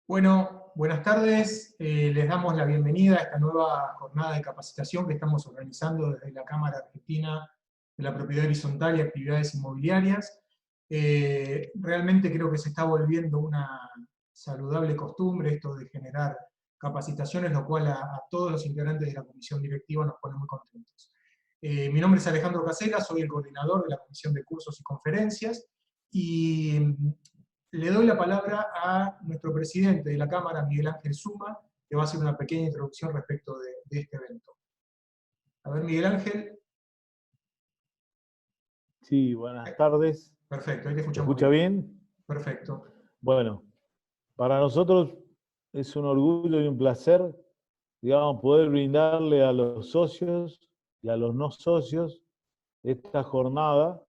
Bueno, buenas tardes. Les damos la bienvenida a esta nueva jornada de capacitación que estamos organizando desde la Cámara Argentina de la Propiedad Horizontal y Actividades Inmobiliarias. Realmente creo que se está volviendo una saludable costumbre esto de generar capacitaciones, lo cual a todos los integrantes de la comisión directiva nos pone muy contentos. Mi nombre es Alejandro Casella, soy el coordinador de la Comisión de Cursos y Conferencias, y le doy la palabra a nuestro presidente de la Cámara, Miguel Ángel Zuma, que va a hacer una pequeña introducción respecto de este evento. A ver, Miguel Ángel. Sí, buenas tardes. Perfecto, ahí te ¿Se escuchamos escucha bien? Perfecto. Bueno, para nosotros es un orgullo y un placer, digamos, poder brindarle a los socios y a los no socios esta jornada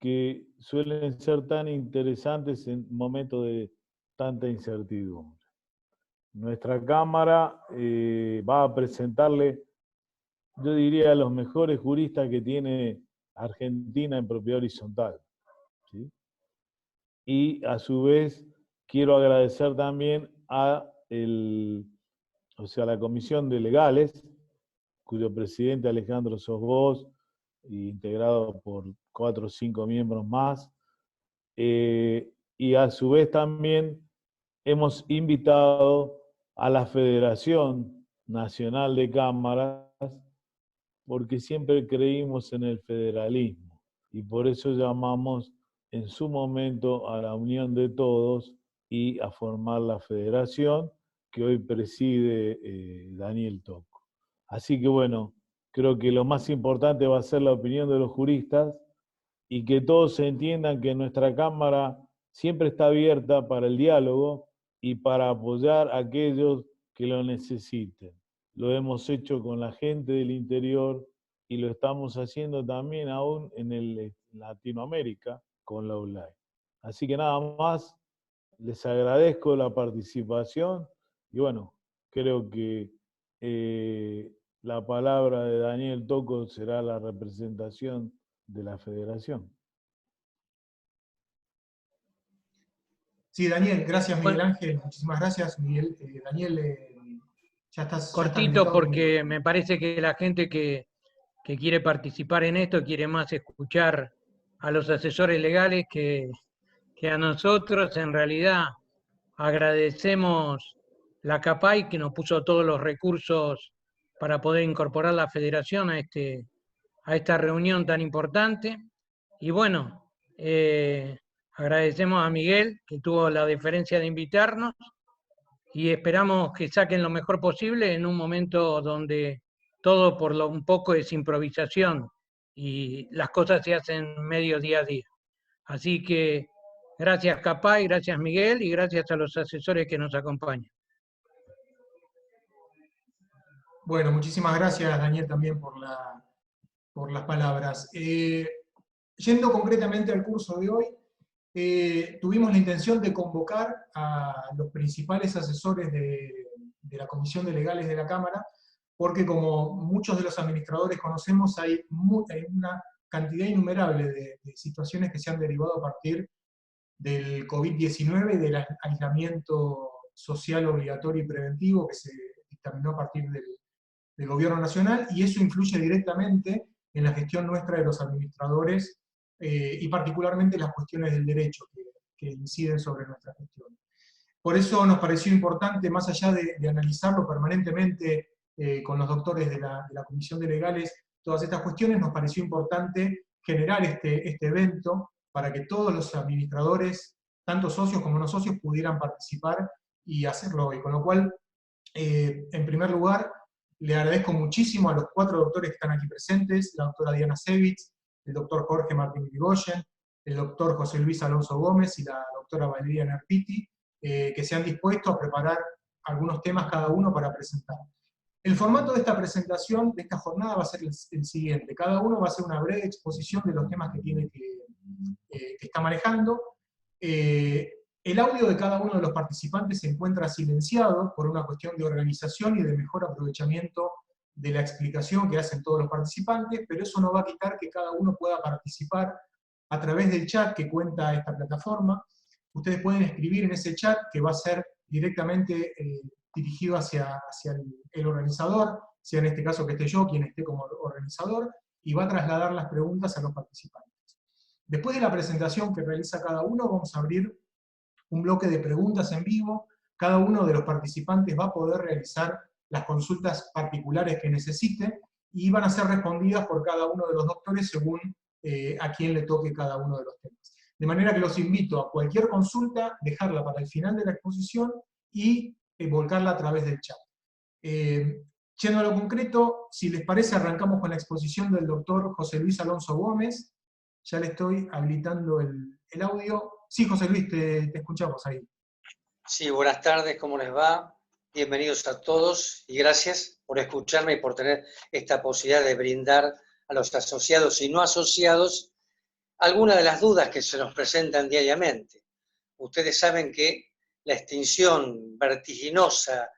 que suelen ser tan interesantes en momentos de tanta incertidumbre. Nuestra Cámara va a presentarle, yo diría, a los mejores juristas que tiene Argentina en propiedad horizontal, ¿sí? Y a su vez quiero agradecer también a la Comisión de Legales, cuyo presidente Alejandro sos vos, integrado por 4 o 5 miembros más, y a su vez también hemos invitado a la Federación Nacional de Cámaras, porque siempre creímos en el federalismo, y por eso llamamos en su momento a la unión de todos y a formar la federación que hoy preside Daniel Tocco. Así que bueno, creo que lo más importante va a ser la opinión de los juristas y que todos entiendan que nuestra Cámara siempre está abierta para el diálogo y para apoyar a aquellos que lo necesiten. Lo hemos hecho con la gente del interior y lo estamos haciendo también aún en Latinoamérica con la ULAE. Así que nada más, les agradezco la participación y bueno, creo que la palabra de Daniel Tocco será la representación de la federación. Sí, Daniel, gracias Miguel Ángel, muchísimas gracias Miguel. Daniel, ya estás cortito porque me parece que la gente que quiere participar en esto quiere más escuchar a los asesores legales que a nosotros. En realidad agradecemos la CAPAI que nos puso todos los recursos para poder incorporar la federación a esta reunión tan importante. Y bueno, agradecemos a Miguel que tuvo la deferencia de invitarnos y esperamos que saquen lo mejor posible en un momento donde todo un poco es improvisación y las cosas se hacen medio día a día. Así que gracias Capay, gracias Miguel y gracias a los asesores que nos acompañan. Bueno, muchísimas gracias Daniel también por las palabras. Yendo concretamente al curso de hoy, tuvimos la intención de convocar a los principales asesores de la Comisión de Legales de la Cámara, porque como muchos de los administradores conocemos, hay una cantidad innumerable de situaciones que se han derivado a partir del COVID-19 y del aislamiento social obligatorio y preventivo que se dictaminó a partir del Gobierno Nacional, y eso influye directamente en la gestión nuestra de los administradores, y particularmente las cuestiones del derecho que inciden sobre nuestra gestión. Por eso nos pareció importante, más allá de analizarlo permanentemente con los doctores de la Comisión de Legales, todas estas cuestiones, nos pareció importante generar este evento para que todos los administradores, tanto socios como no socios, pudieran participar y hacerlo hoy. Con lo cual, en primer lugar, le agradezco muchísimo a los 4 doctores que están aquí presentes, la doctora Diana Sevitz, el doctor Jorge Martín Irigoyen, el doctor José Luis Alonso Gómez y la doctora Valeria Nerpiti, que se han dispuesto a preparar algunos temas cada uno para presentar. El formato de esta presentación, de esta jornada, va a ser el siguiente. Cada uno va a hacer una breve exposición de los temas que está manejando. El audio de cada uno de los participantes se encuentra silenciado por una cuestión de organización y de mejor aprovechamiento de la explicación que hacen todos los participantes, pero eso no va a quitar que cada uno pueda participar a través del chat que cuenta esta plataforma. Ustedes pueden escribir en ese chat, que va a ser directamente dirigido hacia el organizador, sea en este caso que esté yo, quien esté como organizador, y va a trasladar las preguntas a los participantes. Después de la presentación que realiza cada uno, vamos a abrir un bloque de preguntas en vivo. Cada uno de los participantes va a poder realizar las consultas particulares que necesite y van a ser respondidas por cada uno de los doctores según a quién le toque cada uno de los temas. De manera que los invito a cualquier consulta, dejarla para el final de la exposición y volcarla a través del chat. Yendo a lo concreto, si les parece, arrancamos con la exposición del doctor José Luis Alonso Gómez. Ya le estoy habilitando el audio. Sí, José Luis, te escuchamos ahí. Sí, buenas tardes, ¿cómo les va? Bienvenidos a todos y gracias por escucharme y por tener esta posibilidad de brindar a los asociados y no asociados algunas de las dudas que se nos presentan diariamente. Ustedes saben que la extinción vertiginosa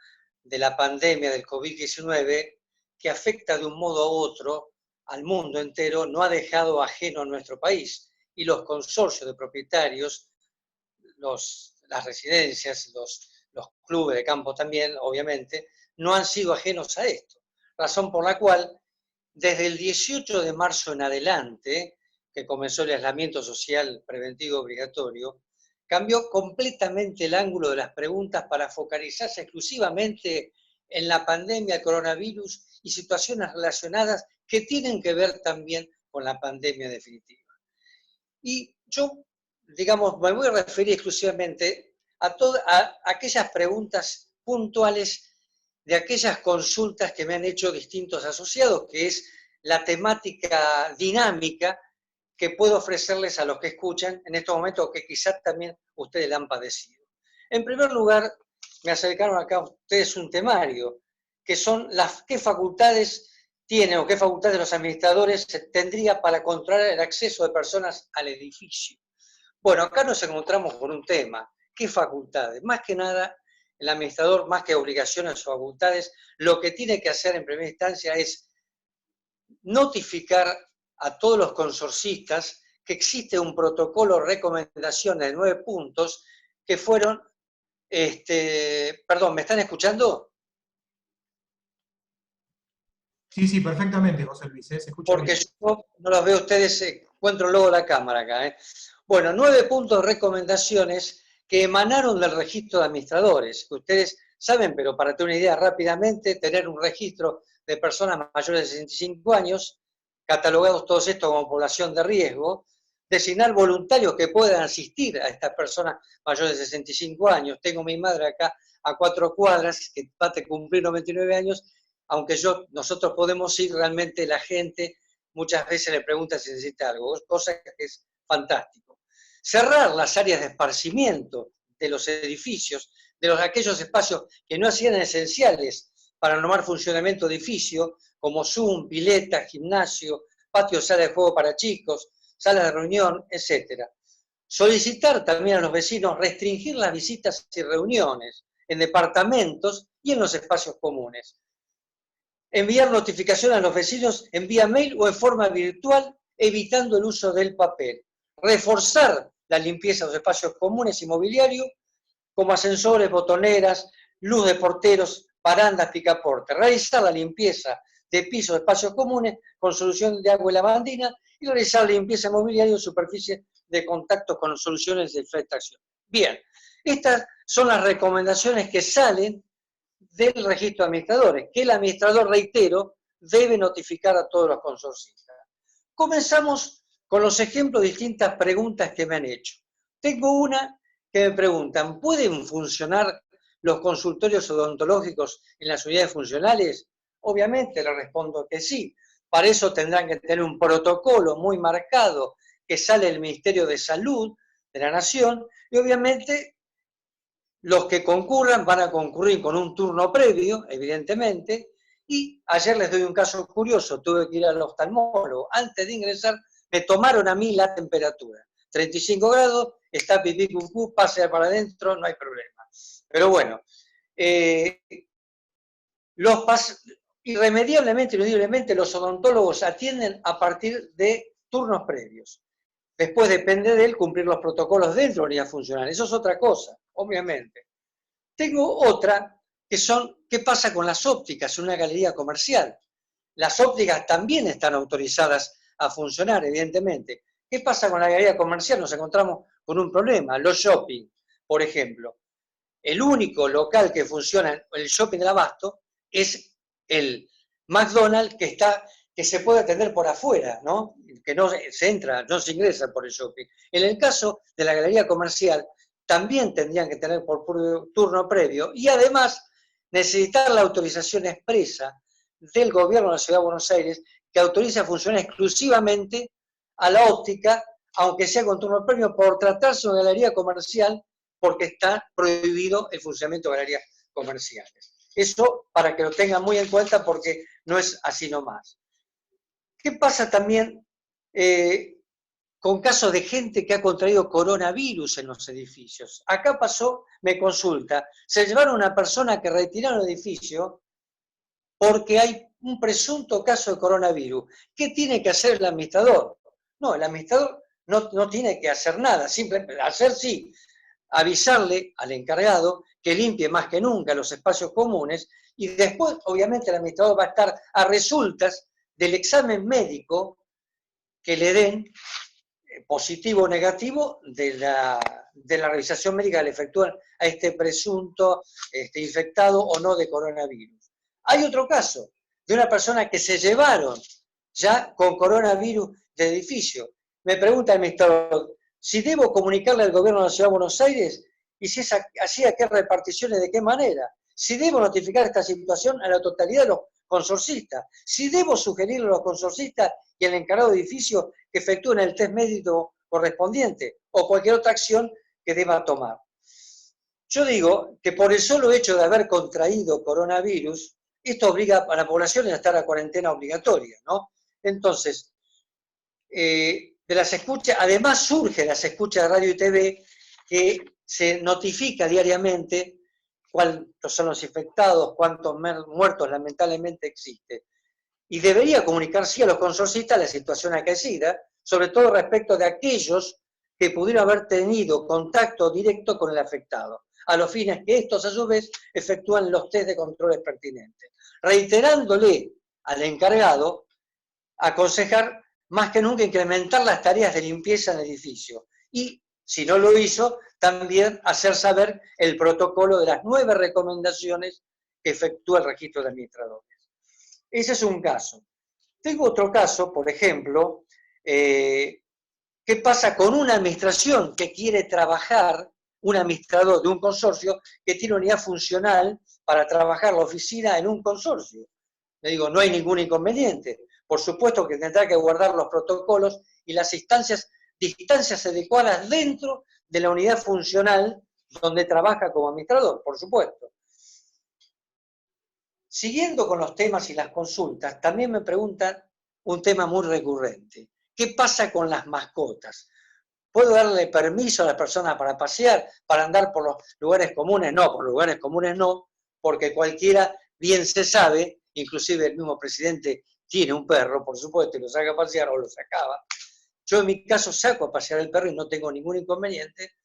de la pandemia del COVID-19, que afecta de un modo u otro al mundo entero, no ha dejado ajeno a nuestro país, y los consorcios de propietarios, las residencias, los clubes de campo también, obviamente, no han sido ajenos a esto. Razón por la cual, desde el 18 de marzo en adelante, que comenzó el aislamiento social preventivo obligatorio, cambió completamente el ángulo de las preguntas para focalizarse exclusivamente en la pandemia del coronavirus y situaciones relacionadas que tienen que ver también con la pandemia definitiva. Y yo, digamos, me voy a referir exclusivamente a aquellas preguntas puntuales de aquellas consultas que me han hecho distintos asociados, que es la temática dinámica que puedo ofrecerles a los que escuchan en estos momentos, que quizás también ustedes la han padecido. En primer lugar, me acercaron acá a ustedes un temario, que son qué facultades tienen o qué facultades los administradores tendría para controlar el acceso de personas al edificio. Bueno, acá nos encontramos con un tema, ¿qué facultades? Más que nada, el administrador, más que obligaciones o facultades, lo que tiene que hacer en primera instancia es notificar a todos los consorcistas que existe un protocolo de recomendación de 9 puntos que fueron, perdón, ¿me están escuchando? Sí, perfectamente, José Luis, se escucha Porque bien. yo no los veo a ustedes, encuentro luego la cámara acá. Bueno, 9 puntos de recomendaciones que emanaron del registro de administradores, que ustedes saben, pero para tener una idea rápidamente, tener un registro de personas mayores de 65 años, catalogados todos estos como población de riesgo, designar voluntarios que puedan asistir a estas personas mayores de 65 años. Tengo mi madre acá a 4 cuadras, que va a cumplir 99 años, aunque nosotros podemos ir, realmente la gente muchas veces le pregunta si necesita algo, cosa que es fantástico. Cerrar las áreas de esparcimiento de los edificios, de aquellos espacios que no hacían esenciales para el normal funcionamiento de edificio, como Zoom, pileta, gimnasio, patio, sala de juego para chicos, salas de reunión, etc. Solicitar también a los vecinos restringir las visitas y reuniones en departamentos y en los espacios comunes. Enviar notificación a los vecinos en vía mail o en forma virtual, evitando el uso del papel. Reforzar la limpieza de los espacios comunes y mobiliario, como ascensores, botoneras, luz de porteros, barandas, picaporte. Realizar la limpieza de pisos de espacios comunes con solución de agua y lavandina y realizar la limpieza de mobiliario en superficie de contacto con soluciones de extracción. Bien, estas son las recomendaciones que salen del registro de administradores, que el administrador, reitero, debe notificar a todos los consorcistas. Comenzamos con los ejemplos de distintas preguntas que me han hecho. Tengo una que me preguntan, ¿pueden funcionar los consultorios odontológicos en las unidades funcionales? Obviamente le respondo que sí. Para eso tendrán que tener un protocolo muy marcado que sale del Ministerio de Salud de la Nación y obviamente los que concurran van a concurrir con un turno previo, evidentemente, y ayer les doy un caso curioso, tuve que ir al oftalmólogo. Antes de ingresar me tomaron a mí la temperatura. 35 grados, está pipí cucú, pase para adentro, no hay problema. Pero bueno, irremediablemente, inudiblemente, los odontólogos atienden a partir de turnos previos. Después depende de él cumplir los protocolos dentro de la unidad funcional. Eso es otra cosa, obviamente. Tengo otra, que son, ¿qué pasa con las ópticas en una galería comercial? Las ópticas también están autorizadas a funcionar, evidentemente. ¿Qué pasa con la galería comercial? Nos encontramos con un problema. Los shopping, por ejemplo. El único local que funciona, el shopping del abasto, es el McDonald's que se puede atender por afuera, ¿no? Que no se entra, no se ingresa por el shopping. En el caso de la galería comercial, también tendrían que tener por turno previo y además necesitar la autorización expresa del gobierno de la Ciudad de Buenos Aires, que autoriza a funcionar exclusivamente a la óptica, aunque sea con turno previo, por tratarse de una galería comercial, porque está prohibido el funcionamiento de galerías comerciales. Eso para que lo tengan muy en cuenta, porque no es así nomás. ¿Qué pasa también con casos de gente que ha contraído coronavirus en los edificios? Acá pasó, me consulta, se llevaron a una persona que retiraron el edificio porque hay un presunto caso de coronavirus. ¿Qué tiene que hacer el administrador? No, el administrador no tiene que hacer nada, simplemente hacer sí, avisarle al encargado que limpie más que nunca los espacios comunes y después, obviamente, el administrador va a estar a resultas del examen médico que le den, positivo o negativo, de la revisación médica que le efectúan a este presunto infectado o no de coronavirus. Hay otro caso de una persona que se llevaron ya con coronavirus del edificio. Me pregunta el administrador, si debo comunicarle al gobierno de la Ciudad de Buenos Aires y si es así, a qué reparticiones, de qué manera. Si debo notificar esta situación a la totalidad de los consorcistas. Si debo sugerirle a los consorcistas y al encargado de edificio que efectúen el test médico correspondiente o cualquier otra acción que deba tomar. Yo digo que por el solo hecho de haber contraído coronavirus, esto obliga a la población a estar a cuarentena obligatoria, ¿no? Entonces, de las escuchas, además surge las escuchas de radio y TV que se notifica diariamente cuántos son los infectados, cuántos muertos lamentablemente existe. Y debería comunicar sí a los consorcistas la situación acaecida, sobre todo respecto de aquellos que pudieron haber tenido contacto directo con el afectado, a los fines que estos a su vez efectúan los test de controles pertinentes. Reiterándole al encargado aconsejar más que nunca incrementar las tareas de limpieza en el edificio y, si no lo hizo, también hacer saber el protocolo de las 9 recomendaciones que efectúa el registro de administradores. Ese es un caso. Tengo otro caso, por ejemplo, ¿qué pasa con una administración que quiere trabajar, un administrador de un consorcio que tiene unidad funcional para trabajar la oficina en un consorcio? Le digo, no hay ningún inconveniente. Por supuesto que tendrá que guardar los protocolos y las distancias adecuadas dentro de la unidad funcional donde trabaja como administrador, por supuesto. Siguiendo con los temas y las consultas, también me preguntan un tema muy recurrente. ¿Qué pasa con las mascotas? ¿Puedo darle permiso a las personas para pasear, para andar por los lugares comunes? No, por los lugares comunes no, porque cualquiera bien se sabe, inclusive el mismo presidente tiene un perro, por supuesto, y lo saca a pasear o lo sacaba. Yo en mi caso saco a pasear el perro y no tengo ningún inconveniente,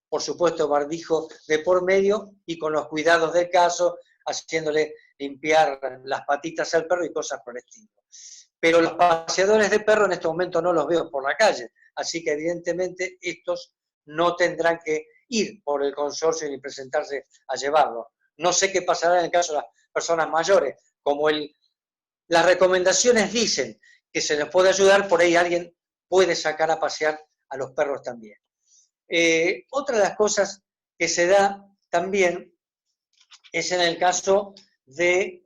por supuesto barbijo de por medio y con los cuidados del caso, haciéndole limpiar las patitas al perro y cosas por el estilo. Pero los paseadores de perro en este momento no los veo por la calle, así que evidentemente estos no tendrán que ir por el consorcio ni presentarse a llevarlo. No sé qué pasará en el caso de las personas mayores, como las recomendaciones dicen que se les puede ayudar, por ahí alguien puede sacar a pasear a los perros también. Otra de las cosas que se da también es en el caso de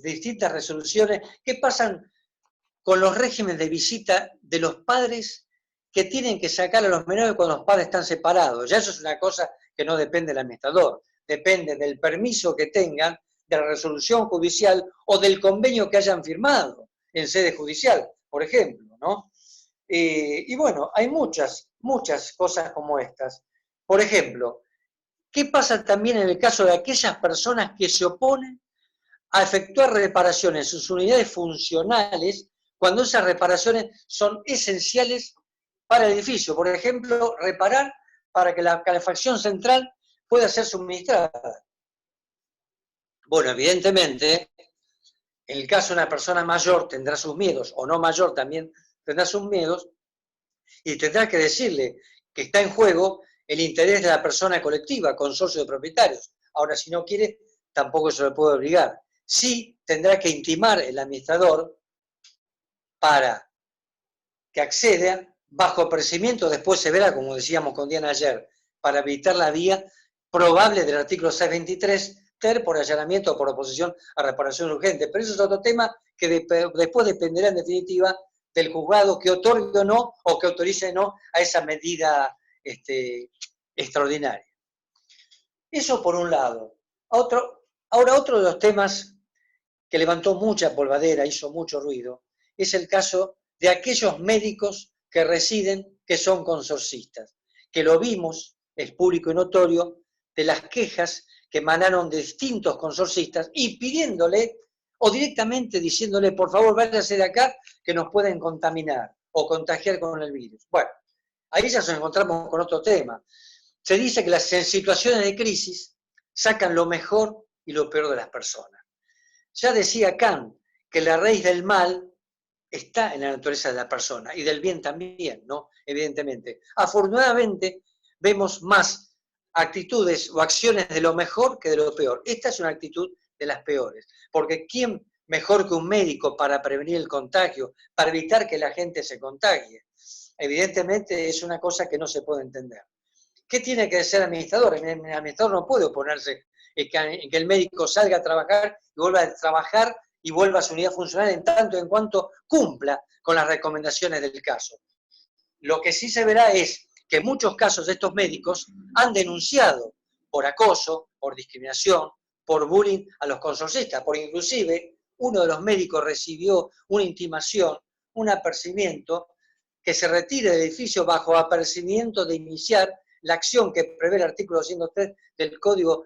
distintas resoluciones que pasan con los regímenes de visita de los padres que tienen que sacar a los menores cuando los padres están separados. Ya eso es una cosa que no depende del administrador, depende del permiso que tengan, de la resolución judicial o del convenio que hayan firmado en sede judicial, por ejemplo, ¿no? Y bueno, hay muchas cosas como estas. Por ejemplo, ¿qué pasa también en el caso de aquellas personas que se oponen a efectuar reparaciones en sus unidades funcionales cuando esas reparaciones son esenciales para el edificio? Por ejemplo, reparar para que la calefacción central pueda ser suministrada. Bueno, evidentemente, en el caso de una persona mayor tendrá sus miedos, o no mayor también tendrá sus miedos, y tendrá que decirle que está en juego el interés de la persona colectiva, consorcio de propietarios. Ahora, si no quiere, tampoco se le puede obligar. Sí tendrá que intimar el administrador para que acceda bajo apercibimiento, después se verá, como decíamos con Diana ayer, para evitar la vía probable del artículo 623 ter por allanamiento o por oposición a reparación urgente. Pero eso es otro tema que después dependerá en definitiva del juzgado que otorgue o no, o que autorice o no a esa medida extraordinaria. Eso por un lado. Ahora otro de los temas que levantó mucha polvadera, hizo mucho ruido, es el caso de aquellos médicos que residen, que son consorcistas, que lo vimos, es público y notorio, de las quejas que emanaron de distintos consorcistas y pidiéndole, o directamente diciéndole, por favor, váyase de acá, que nos pueden contaminar o contagiar con el virus. Bueno, ahí ya nos encontramos con otro tema. Se dice que las en situaciones de crisis sacan lo mejor y lo peor de las personas. Ya decía Kant que la raíz del mal está en la naturaleza de la persona y del bien también, ¿no? Evidentemente. Afortunadamente, vemos más actitudes o acciones de lo mejor que de lo peor. Esta es una actitud de las peores, porque ¿quién mejor que un médico para prevenir el contagio, para evitar que la gente se contagie? Evidentemente es una cosa que no se puede entender. ¿Qué tiene que ser el administrador? El administrador no puede oponerse en que el médico salga a trabajar y vuelva a trabajar y vuelva a su unidad funcional en tanto en cuanto cumpla con las recomendaciones del caso. Lo que sí se verá es que en muchos casos de estos médicos han denunciado por acoso, por discriminación, por bullying a los consorcistas, por inclusive uno de los médicos recibió una intimación, un apercibimiento, que se retire del edificio bajo apercibimiento de iniciar la acción que prevé el artículo 203 del Código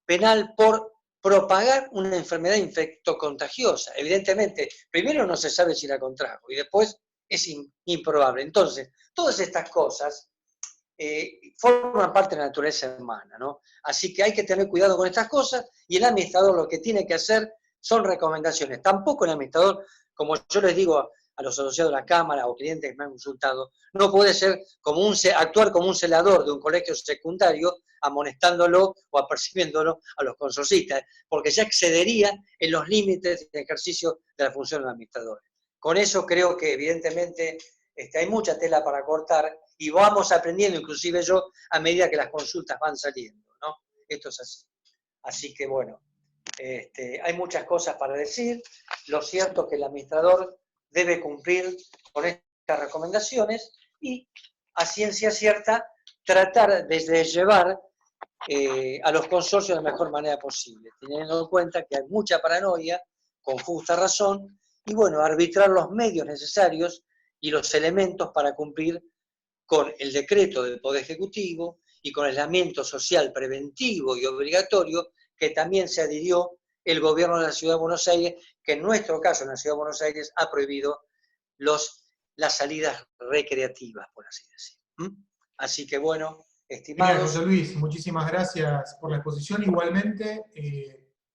Penal por propagar una enfermedad infectocontagiosa. Evidentemente, primero no se sabe si la contrajo y después es improbable. Entonces, todas estas cosas forman parte de la naturaleza humana, ¿no? Así que hay que tener cuidado con estas cosas y el administrador lo que tiene que hacer son recomendaciones. Tampoco el administrador, como yo les digo a los asociados de la Cámara o clientes que me han consultado, no puede ser actuar como un celador de un colegio secundario amonestándolo o apercibiéndolo a los consorcistas, porque ya excedería en los límites de ejercicio de la función del administrador. Con eso creo que evidentemente hay mucha tela para cortar y vamos aprendiendo, inclusive yo, a medida que las consultas van saliendo, ¿no? Esto es así. Así que bueno, hay muchas cosas para decir. Lo cierto es que el administrador debe cumplir con estas recomendaciones y, a ciencia cierta, tratar de llevar a los consorcios de la mejor manera posible, teniendo en cuenta que hay mucha paranoia, con justa razón, y bueno, arbitrar los medios necesarios y los elementos para cumplir con el decreto del Poder Ejecutivo y con el aislamiento social preventivo y obligatorio que también se adhirió el gobierno de la Ciudad de Buenos Aires, que en nuestro caso, en la Ciudad de Buenos Aires, ha prohibido las salidas recreativas, por así decir. Así que bueno, estimados... Genial, José Luis, muchísimas gracias por la exposición. Igualmente,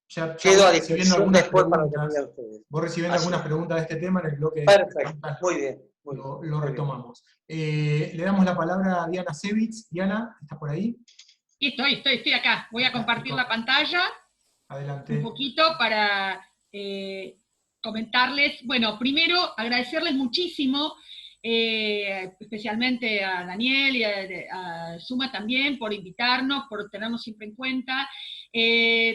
ya quedo a voy recibiendo disposición algunas después para que preguntas. tengan ustedes. Voy recibiendo algunas preguntas de este tema en el bloque de Perfecto, preguntas. muy bien. Lo retomamos. Le damos la palabra a Diana Sevitz. Diana, ¿estás por ahí? Sí, estoy acá. Voy a compartir la pantalla. Adelante. Un poquito para comentarles. Bueno, primero agradecerles muchísimo, especialmente a Daniel y a Suma también, por invitarnos, por tenernos siempre en cuenta.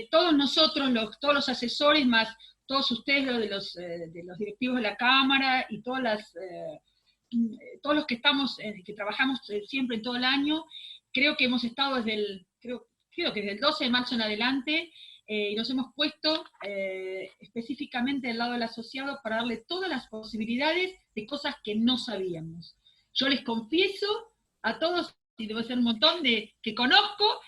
Todos nosotros, todos los asesores, más todos ustedes, de los directivos de la Cámara y todos los que que trabajamos siempre en todo el año, creo que hemos estado creo que desde el 12 de marzo en adelante, y nos hemos puesto específicamente del lado del asociado para darle todas las posibilidades de cosas que no sabíamos. Yo les confieso a todos, y debe ser un montón que conozco,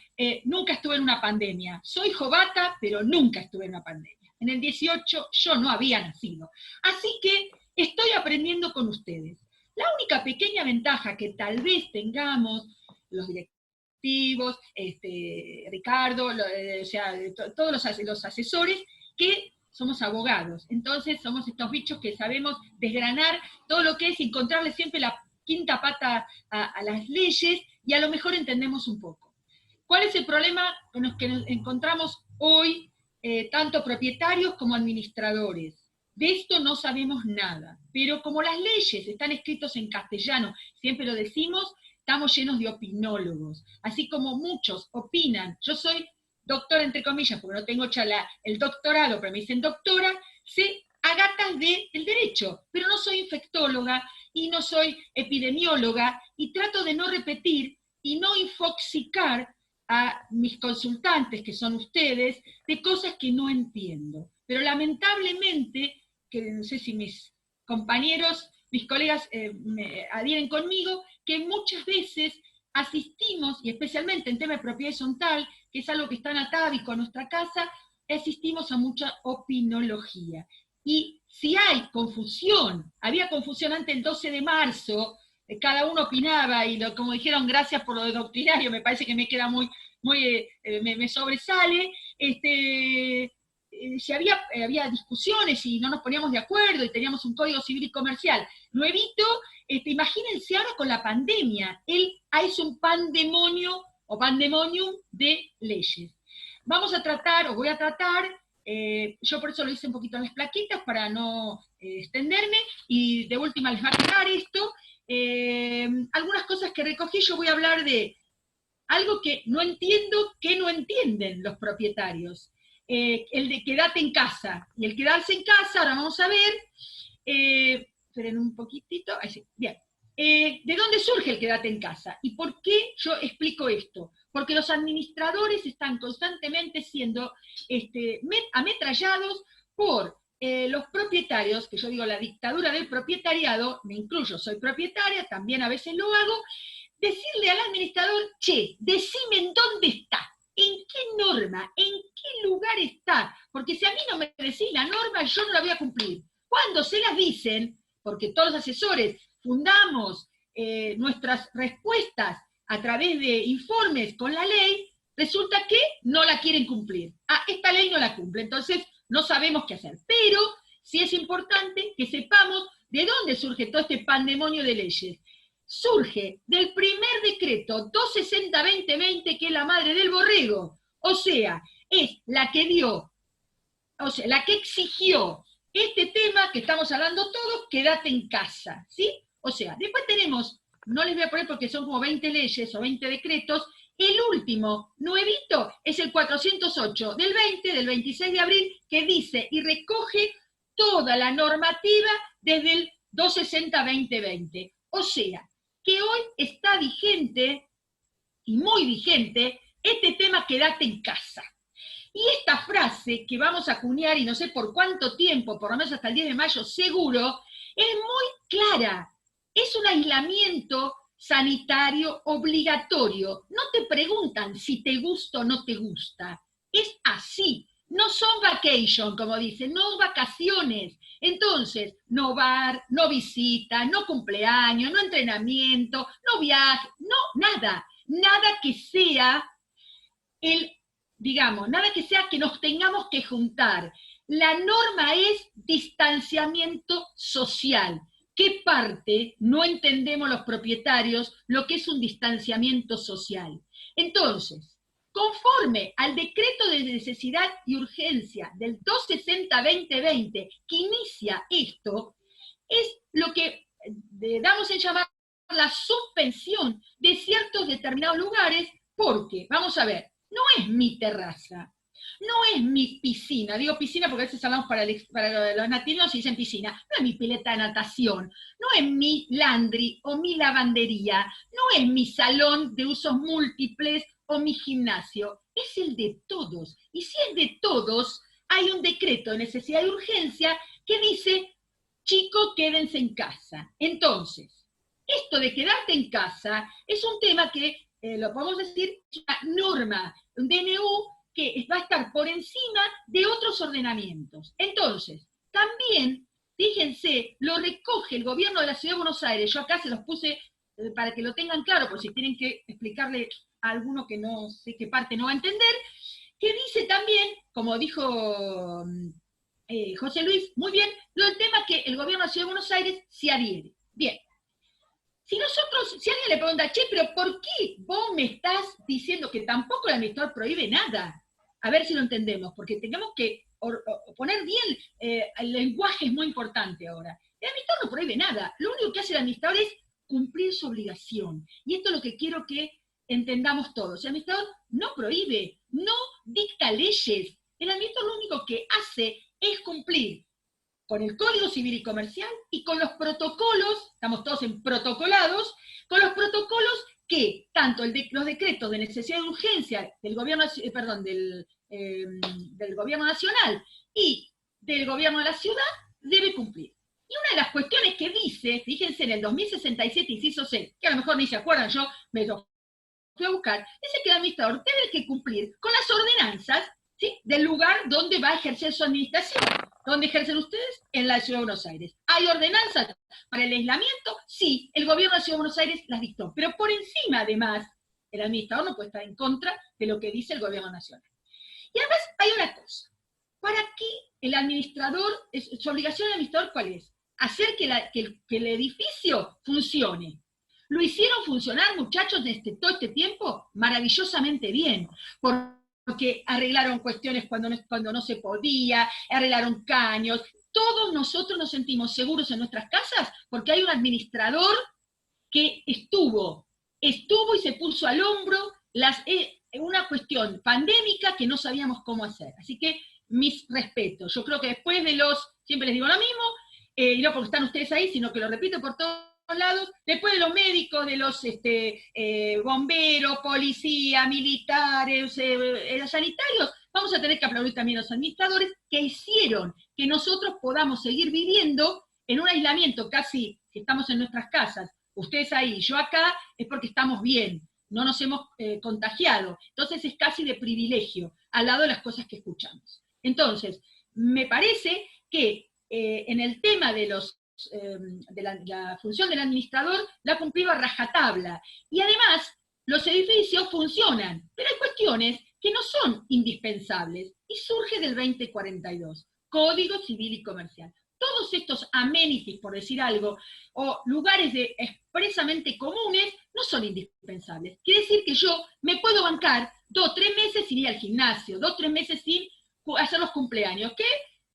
nunca estuve en una pandemia. Soy jovata, pero nunca estuve en una pandemia. En el 18 yo no había nacido. Así que estoy aprendiendo con ustedes. La única pequeña ventaja que tal vez tengamos los directivos directivos, Ricardo, o sea, todos los asesores que somos abogados. Entonces somos estos bichos que sabemos desgranar todo lo que es, encontrarle siempre la quinta pata a las leyes, y a lo mejor entendemos un poco. ¿Cuál es el problema con los que nos encontramos hoy, tanto propietarios como administradores? De esto no sabemos nada, pero como las leyes están escritas en castellano, siempre lo decimos, estamos llenos de opinólogos. Así como muchos opinan, yo soy doctora entre comillas, porque no tengo el doctorado, pero me dicen doctora, sé a gatas del derecho, pero no soy infectóloga y no soy epidemióloga, y trato de no repetir y no infoxicar a mis consultantes, que son ustedes, de cosas que no entiendo. Pero lamentablemente, que no sé si mis compañeros, mis colegas me adhieren conmigo, que muchas veces asistimos, y especialmente en tema de propiedad horizontal, que es algo que está atávico a nuestra casa, asistimos a mucha opinología. Y si hay confusión, había confusión antes del 12 de marzo, cada uno opinaba, y como dijeron, gracias por lo de doctrinario, me parece que me queda me sobresale, si había discusiones y no nos poníamos de acuerdo y teníamos un código civil y comercial nuevito, imagínense ahora con la pandemia, es un pandemonio o pandemonium de leyes. Vamos a tratar, o voy a tratar, yo por eso lo hice un poquito en las plaquitas para no extenderme, y de última les va a quedar esto, algunas cosas que recogí. Yo voy a hablar de algo que no entiendo, que no entienden los propietarios. El de quedarte en casa, y el quedarse en casa, ahora vamos a ver, esperen un poquitito, así, bien. ¿De dónde surge el quedate en casa? ¿Y por qué yo explico esto? Porque los administradores están constantemente siendo ametrallados por los propietarios, que yo digo la dictadura del propietariado, me incluyo, soy propietaria, también a veces lo hago, decirle al administrador, che, decime en dónde está, en qué norma, en qué lugar está, porque si a mí no me decís la norma, yo no la voy a cumplir. Cuando se las dicen, porque todos los asesores fundamos nuestras respuestas a través de informes con la ley, resulta que no la quieren cumplir. Esta ley no la cumple, entonces no sabemos qué hacer. Pero sí es importante que sepamos de dónde surge todo este pandemonio de leyes. Surge del primer decreto 260-2020, que es la madre del borrego, o sea, es la que dio, o sea, la que exigió este tema que estamos hablando todos, quédate en casa, ¿sí? O sea, después tenemos, no les voy a poner porque son como 20 leyes o 20 decretos, el último, nuevito, es el 408 del 26 de abril, que dice y recoge toda la normativa desde el 260-2020. O sea, que hoy está vigente, y muy vigente, este tema quédate en casa. Y esta frase que vamos a acuñar, y no sé por cuánto tiempo, por lo menos hasta el 10 de mayo seguro, es muy clara. Es un aislamiento sanitario obligatorio. No te preguntan si te gusta o no te gusta. Es así. No son vacation, como dicen, no vacaciones. Entonces, no bar, no visita, no cumpleaños, no entrenamiento, no viaje, no, nada. Nada que sea nada que sea que nos tengamos que juntar. La norma es distanciamiento social. ¿Qué parte no entendemos los propietarios lo que es un distanciamiento social? Entonces, conforme al decreto de necesidad y urgencia del 260-2020 que inicia esto, es lo que damos en llamar la suspensión de ciertos determinados lugares, porque, vamos a ver, no es mi terraza, no es mi piscina, digo piscina porque a veces hablamos para los nativos y dicen piscina, no es mi pileta de natación, no es mi laundry o mi lavandería, no es mi salón de usos múltiples o mi gimnasio, es el de todos. Y si es de todos, hay un decreto de necesidad y urgencia que dice, chicos, quédense en casa. Entonces, esto de quedarte en casa es un tema que, lo podemos decir, una norma, un DNU, que va a estar por encima de otros ordenamientos. Entonces, también, fíjense, lo recoge el gobierno de la Ciudad de Buenos Aires, yo acá se los puse para que lo tengan claro, por si tienen que explicarle a alguno que no sé qué parte no va a entender, que dice también, como dijo José Luis, muy bien, lo del tema que el gobierno de la Ciudad de Buenos Aires se adhiere. Bien. Si alguien le pregunta, che, pero ¿por qué vos me estás diciendo que tampoco el administrador prohíbe nada? A ver si lo entendemos, porque tenemos que poner bien, el lenguaje es muy importante ahora. El administrador no prohíbe nada, lo único que hace el administrador es cumplir su obligación. Y esto es lo que quiero que entendamos todos. El administrador no prohíbe, no dicta leyes. El administrador lo único que hace es cumplir con el Código Civil y Comercial y con los protocolos, estamos todos en protocolados, con los protocolos que tanto los decretos de necesidad de urgencia del gobierno, del gobierno nacional y del gobierno de la ciudad debe cumplir. Y una de las cuestiones que dice, fíjense en el 2067, inciso C, que a lo mejor ni se acuerdan, yo me lo fui a buscar, dice que el administrador debe que cumplir con las ordenanzas, ¿sí?, del lugar donde va a ejercer su administración. ¿Dónde ejercen ustedes? En la Ciudad de Buenos Aires. ¿Hay ordenanzas para el aislamiento? Sí, el gobierno de la Ciudad de Buenos Aires las dictó. Pero por encima, además, el administrador no puede estar en contra de lo que dice el gobierno nacional. Y además hay una cosa. ¿Para qué el administrador, su obligación del administrador cuál es? Hacer que el edificio funcione. ¿Lo hicieron funcionar, muchachos, todo este tiempo? Maravillosamente bien. Porque arreglaron cuestiones cuando no se podía, arreglaron caños. Todos nosotros nos sentimos seguros en nuestras casas porque hay un administrador que estuvo y se puso al hombro una cuestión pandémica que no sabíamos cómo hacer. Así que mis respetos. Yo creo que después siempre les digo lo mismo, y no porque están ustedes ahí, sino que lo repito por todos lados, después de los médicos, de los bomberos, policía, militares, los sanitarios, vamos a tener que aplaudir también a los administradores que hicieron que nosotros podamos seguir viviendo en un aislamiento casi, que estamos en nuestras casas, ustedes ahí, yo acá, es porque estamos bien, no nos hemos contagiado, entonces es casi de privilegio, al lado de las cosas que escuchamos. Entonces, me parece que en el tema de la función del administrador la ha cumplido a rajatabla. Y además, los edificios funcionan, pero hay cuestiones que no son indispensables, y surge del 2042, Código Civil y Comercial. Todos estos amenities, por decir algo, o lugares expresamente comunes, no son indispensables. Quiere decir que yo me puedo bancar 2 o 3 meses sin ir al gimnasio, 2 o 3 meses sin hacer los cumpleaños, que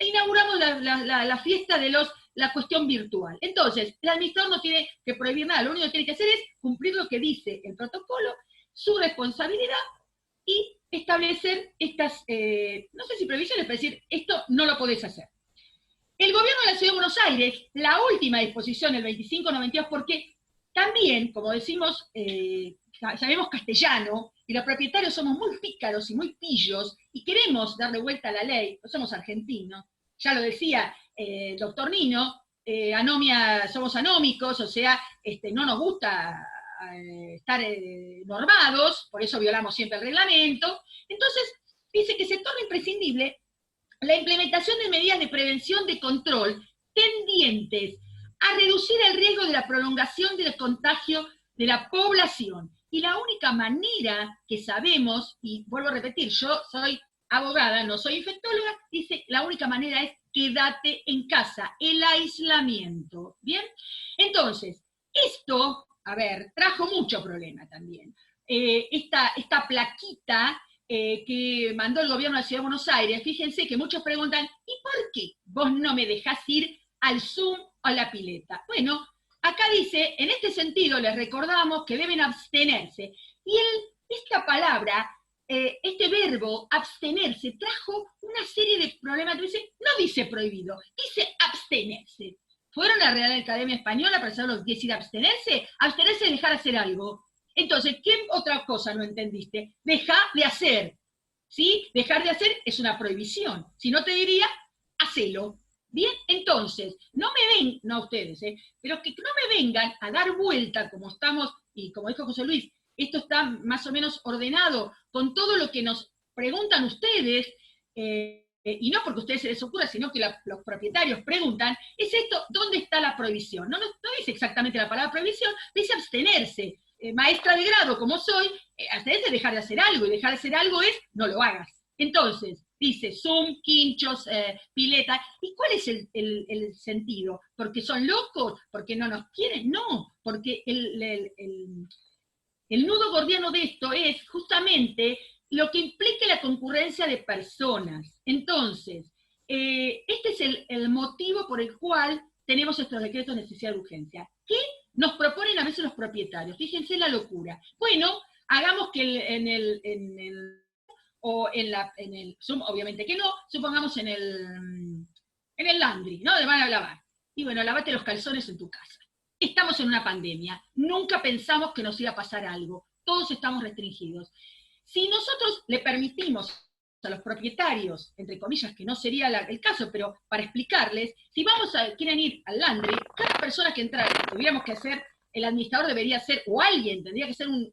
inauguramos la fiesta de la cuestión virtual. Entonces, el administrador no tiene que prohibir nada, lo único que tiene que hacer es cumplir lo que dice el protocolo, su responsabilidad, y establecer estas, no sé si prohibiciones, pero decir, esto no lo podés hacer. El gobierno de la Ciudad de Buenos Aires, la última disposición, el 2592, porque también, como decimos, sabemos castellano, y los propietarios somos muy pícaros y muy pillos, y queremos darle vuelta a la ley, no somos argentinos, ya lo decía el doctor Nino, somos anómicos, o sea, no nos gusta estar normados, por eso violamos siempre el reglamento. Entonces, dice que se torna imprescindible la implementación de medidas de prevención de control tendientes a reducir el riesgo de la prolongación del contagio de la población. Y la única manera que sabemos, y vuelvo a repetir, yo soy abogada, no soy infectóloga, dice, la única manera es quédate en casa, el aislamiento. ¿Bien? Entonces, esto, a ver, trajo mucho problema también. Esta plaquita que mandó el gobierno de la Ciudad de Buenos Aires, fíjense que muchos preguntan, ¿y por qué vos no me dejás ir al Zoom o a la pileta? Bueno, acá dice, en este sentido les recordamos que deben abstenerse. Y esta palabra, este verbo, abstenerse, trajo una serie de problemas. No dice prohibido, dice abstenerse. ¿Fueron a la Real Academia Española para saber lo que decir abstenerse? Abstenerse es dejar hacer algo. Entonces, ¿qué otra cosa no entendiste? Deja de hacer. ¿Sí? Dejar de hacer es una prohibición. Si no, te diría, hacelo. Bien, entonces, no ustedes, pero que no me vengan a dar vuelta como estamos, y como dijo José Luis, esto está más o menos ordenado con todo lo que nos preguntan ustedes, y no porque a ustedes se les ocurra, sino que los propietarios preguntan, es esto, ¿dónde está la prohibición? No dice exactamente la palabra prohibición, dice abstenerse. Maestra de grado, como soy, abstenerse es dejar de hacer algo, y dejar de hacer algo es, no lo hagas. Entonces, dice Zoom, quinchos, pileta, ¿y cuál es el sentido? ¿Porque son locos? ¿Porque no nos quieren? No, porque el nudo gordiano de esto es justamente lo que implica la concurrencia de personas. Entonces, este es el motivo por el cual tenemos estos decretos de necesidad de urgencia. ¿Qué nos proponen a veces los propietarios? Fíjense la locura. Bueno, hagamos que en el Zoom, obviamente que no, supongamos en el laundry, ¿no? Le van a lavar. Y bueno, lavate los calzones en tu casa. Estamos en una pandemia, nunca pensamos que nos iba a pasar algo, todos estamos restringidos. Si nosotros le permitimos a los propietarios, entre comillas, que no sería el caso, pero para explicarles, si quieren ir al laundry, cada persona que entra, tuviéramos que hacer, el administrador debería ser, o alguien, tendría que ser un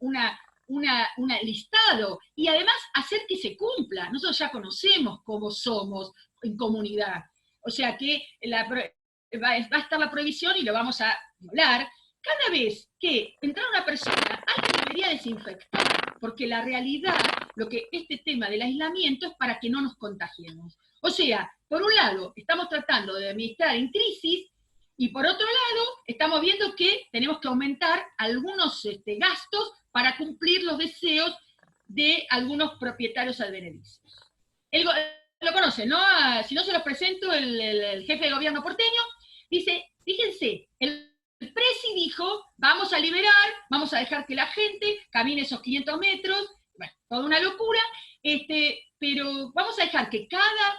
listado, y además hacer que se cumpla. Nosotros ya conocemos cómo somos en comunidad, o sea que va a estar la prohibición y lo vamos a violar. Cada vez que entra una persona, alguien debería desinfectar, porque la realidad, este tema del aislamiento es para que no nos contagiemos. O sea, por un lado, estamos tratando de administrar en crisis, y por otro lado, estamos viendo que tenemos que aumentar algunos gastos para cumplir los deseos de algunos propietarios advenedizos. Lo conocen, ¿no? Si no se los presento, el jefe de gobierno porteño dice, fíjense, el presi dijo, vamos a liberar, vamos a dejar que la gente camine esos 500 metros, bueno, toda una locura, pero vamos a dejar que cada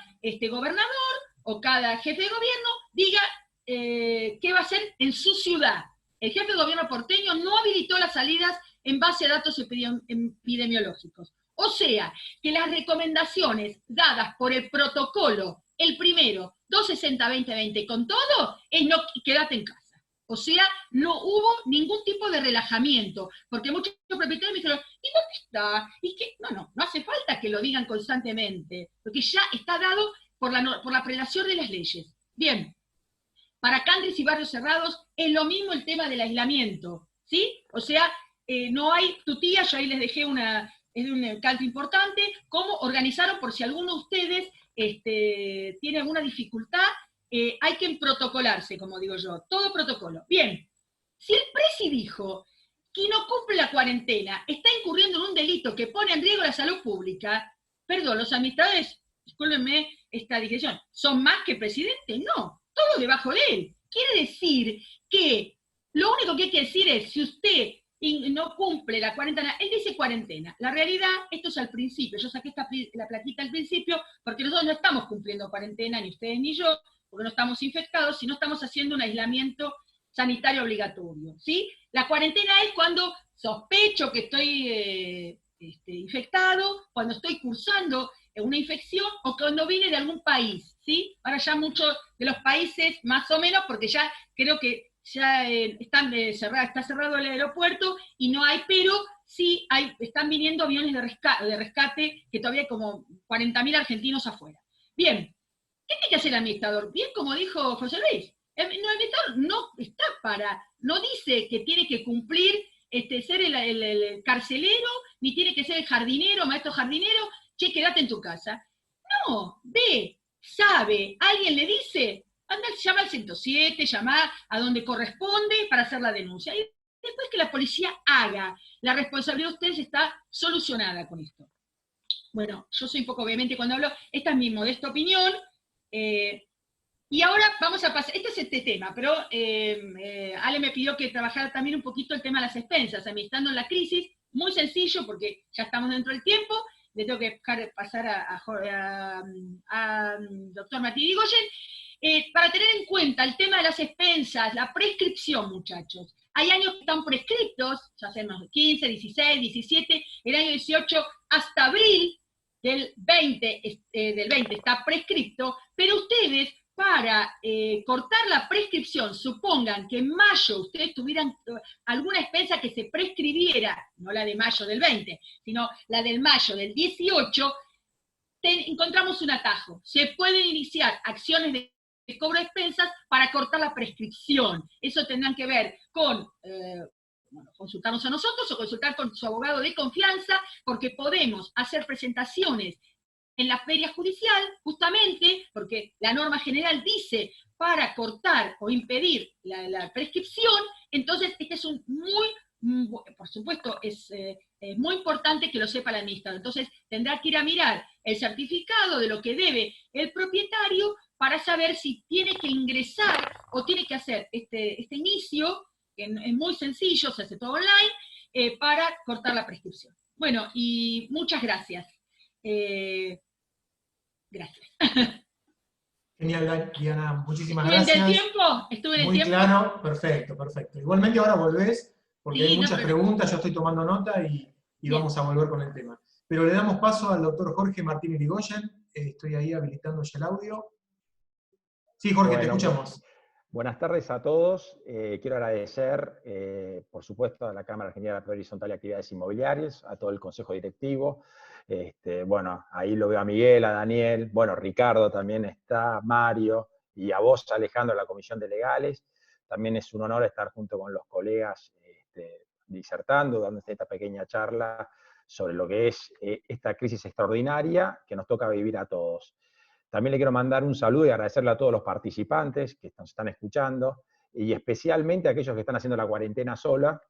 gobernador o cada jefe de gobierno diga qué va a hacer en su ciudad. El jefe de gobierno porteño no habilitó las salidas en base a datos epidemiológicos. O sea, que las recomendaciones dadas por el protocolo, el primero, 260-2020 con todo, es no quédate en casa. O sea, no hubo ningún tipo de relajamiento, porque muchos propietarios me dijeron, ¿y dónde está? Y que no hace falta que lo digan constantemente, porque ya está dado por la prelación de las leyes. Bien, para countries y barrios cerrados es lo mismo el tema del aislamiento, ¿sí? O sea, no hay tutía, yo ahí les dejé un canto importante, cómo organizaron, por si alguno de ustedes tiene alguna dificultad, hay que protocolarse, como digo yo, todo protocolo. Bien, si el presi dijo que no cumple la cuarentena, está incurriendo en un delito que pone en riesgo la salud pública, perdón, los administradores, discúlpenme esta digestión, ¿son más que presidente? No, todo debajo de él. Quiere decir que lo único que hay que decir es, si usted no cumple la cuarentena, él dice cuarentena. La realidad, esto es al principio, yo saqué la plaquita al principio, porque nosotros no estamos cumpliendo cuarentena, ni ustedes ni yo, porque no estamos infectados, sino estamos haciendo un aislamiento sanitario obligatorio, ¿sí? La cuarentena es cuando sospecho que estoy infectado, cuando estoy cursando una infección, o cuando vine de algún país, ¿sí? Ahora ya muchos de los países, más o menos, porque ya creo que ya está cerrado el aeropuerto y no hay, pero sí están viniendo aviones de rescate, que todavía hay como 40.000 argentinos afuera. Bien, ¿qué tiene que hacer el administrador? Bien, como dijo José Luis, el administrador no dice que tiene que cumplir, ser el carcelero, ni tiene que ser el jardinero, maestro jardinero, che, quédate en tu casa. No, sabe, alguien le dice, anda, llama al 107, llama a donde corresponde para hacer la denuncia. Y después que la policía haga, la responsabilidad de ustedes está solucionada con esto. Bueno, yo soy un poco, obviamente, cuando hablo, esta es mi modesta opinión, y ahora vamos a pasar, este es este tema, pero Ale me pidió que trabajara también un poquito el tema de las expensas, administrando la crisis, muy sencillo, porque ya estamos dentro del tiempo, le tengo que pasar a doctor Martín Irigoyen, para tener en cuenta el tema de las expensas, la prescripción, muchachos. Hay años que están prescriptos, ya hacemos 15, 16, 17, el año 18 hasta abril del 20 está prescripto, pero ustedes, para cortar la prescripción, supongan que en mayo ustedes tuvieran alguna expensa que se prescribiera, no la de mayo del 20, sino la del mayo del 18, encontramos un atajo. Se pueden iniciar acciones de cobro de expensas para cortar la prescripción. Eso tendrán que ver con consultarnos a nosotros o consultar con su abogado de confianza, porque podemos hacer presentaciones en la feria judicial, justamente porque la norma general dice para cortar o impedir la prescripción. Entonces este es por supuesto, es muy importante que lo sepa el administrador. Entonces tendrá que ir a mirar el certificado de lo que debe el propietario para saber si tiene que ingresar o tiene que hacer este inicio, que es muy sencillo, se hace todo online, para cortar la prescripción. Bueno, y muchas gracias. Gracias. Genial, Diana, muchísimas ¿Estuve gracias. en el tiempo? ¿Estuve en el Muy tiempo? claro, perfecto, perfecto. Igualmente ahora volvés, porque Sí, hay no, muchas pero... preguntas, yo estoy tomando nota y Bien. vamos a volver con el tema. Pero le damos paso al doctor Jorge Martínez Irigoyen, estoy ahí habilitando ya el audio. Sí, Jorge, te escuchamos. Buenas tardes a todos. Quiero agradecer, por supuesto, a la Cámara Argentina de la Horizontal y Actividades Inmobiliarias, a todo el Consejo Directivo. Bueno, ahí lo veo a Miguel, a Daniel, bueno, Ricardo también está, Mario, y a vos, Alejandro, de la Comisión de Legales. También es un honor estar junto con los colegas disertando, dando esta pequeña charla sobre lo que es esta crisis extraordinaria que nos toca vivir a todos. También le quiero mandar un saludo y agradecerle a todos los participantes que nos están escuchando, y especialmente a aquellos que están haciendo la cuarentena sola,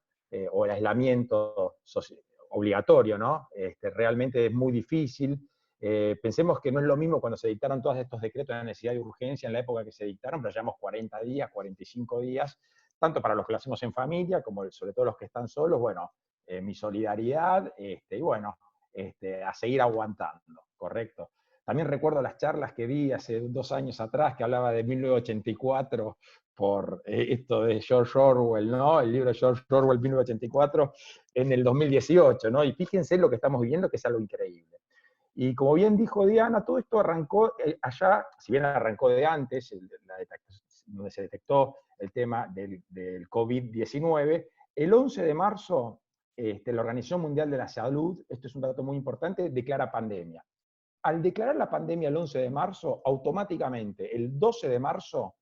o el aislamiento obligatorio, ¿no? Realmente es muy difícil. Pensemos que no es lo mismo cuando se dictaron todos estos decretos de necesidad y urgencia en la época que se dictaron, pero llevamos 40 días, 45 días, tanto para los que lo hacemos en familia, como sobre todo los que están solos. Bueno, mi solidaridad, y bueno, a seguir aguantando, ¿correcto? También recuerdo las charlas que di hace 2 años atrás, que hablaba de 1984, por esto de George Orwell, ¿no? El libro de George Orwell, 1984, en el 2018, ¿no? Y fíjense lo que estamos viviendo, que es algo increíble. Y como bien dijo Diana, todo esto arrancó allá, si bien arrancó de antes, donde se detectó el tema del COVID-19, el 11 de marzo, la Organización Mundial de la Salud, esto es un dato muy importante, declara pandemia. Al declarar la pandemia el 11 de marzo, automáticamente el 12 de marzo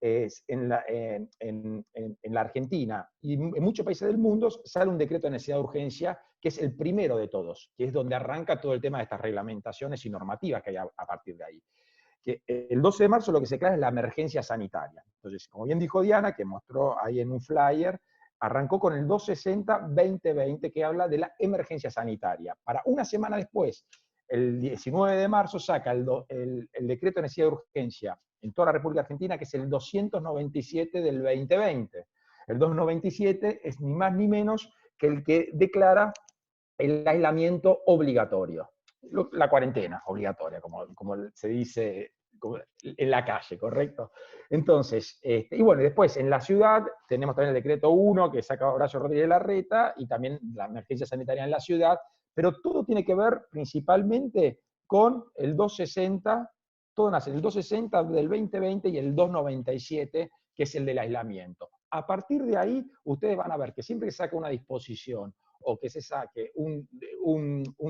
en la Argentina y en muchos países del mundo sale un decreto de necesidad de urgencia, que es el primero de todos, que es donde arranca todo el tema de estas reglamentaciones y normativas que hay a partir de ahí. Que el 12 de marzo lo que se crea es la emergencia sanitaria. Entonces, como bien dijo Diana, que mostró ahí en un flyer, arrancó con el 260-2020, que habla de la emergencia sanitaria. Para una semana después, el 19 de marzo, saca el decreto de necesidad de urgencia en toda la República Argentina, que es el 297 del 2020. El 297 es ni más ni menos que el que declara el aislamiento obligatorio, la cuarentena obligatoria, como se dice en la calle, ¿correcto? Entonces, y bueno, después en la ciudad tenemos también el decreto 1 que saca Horacio Rodríguez Larreta, y también la emergencia sanitaria en la ciudad, pero todo tiene que ver principalmente con el 260, todo nace en el 260 del 2020 y el 297, que es el del aislamiento. A partir de ahí, ustedes van a ver que siempre que se saca una disposición o que se saque un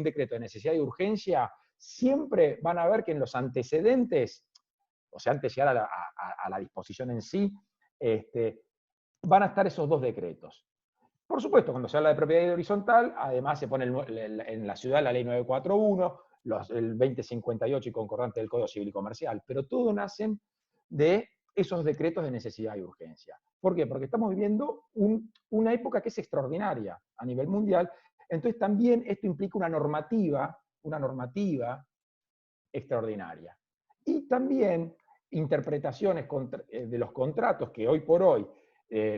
decreto de necesidad y urgencia, siempre van a ver que en los antecedentes, o sea, antes de llegar a la disposición en sí, van a estar esos dos decretos. Por supuesto, cuando se habla de propiedad horizontal, además se pone en la ciudad la ley 941, el 2058 y concordante del Código Civil y Comercial, pero todo nacen de esos decretos de necesidad y urgencia. ¿Por qué? Porque estamos viviendo una época que es extraordinaria a nivel mundial, entonces también esto implica una normativa extraordinaria. Y también interpretaciones de los contratos que hoy por hoy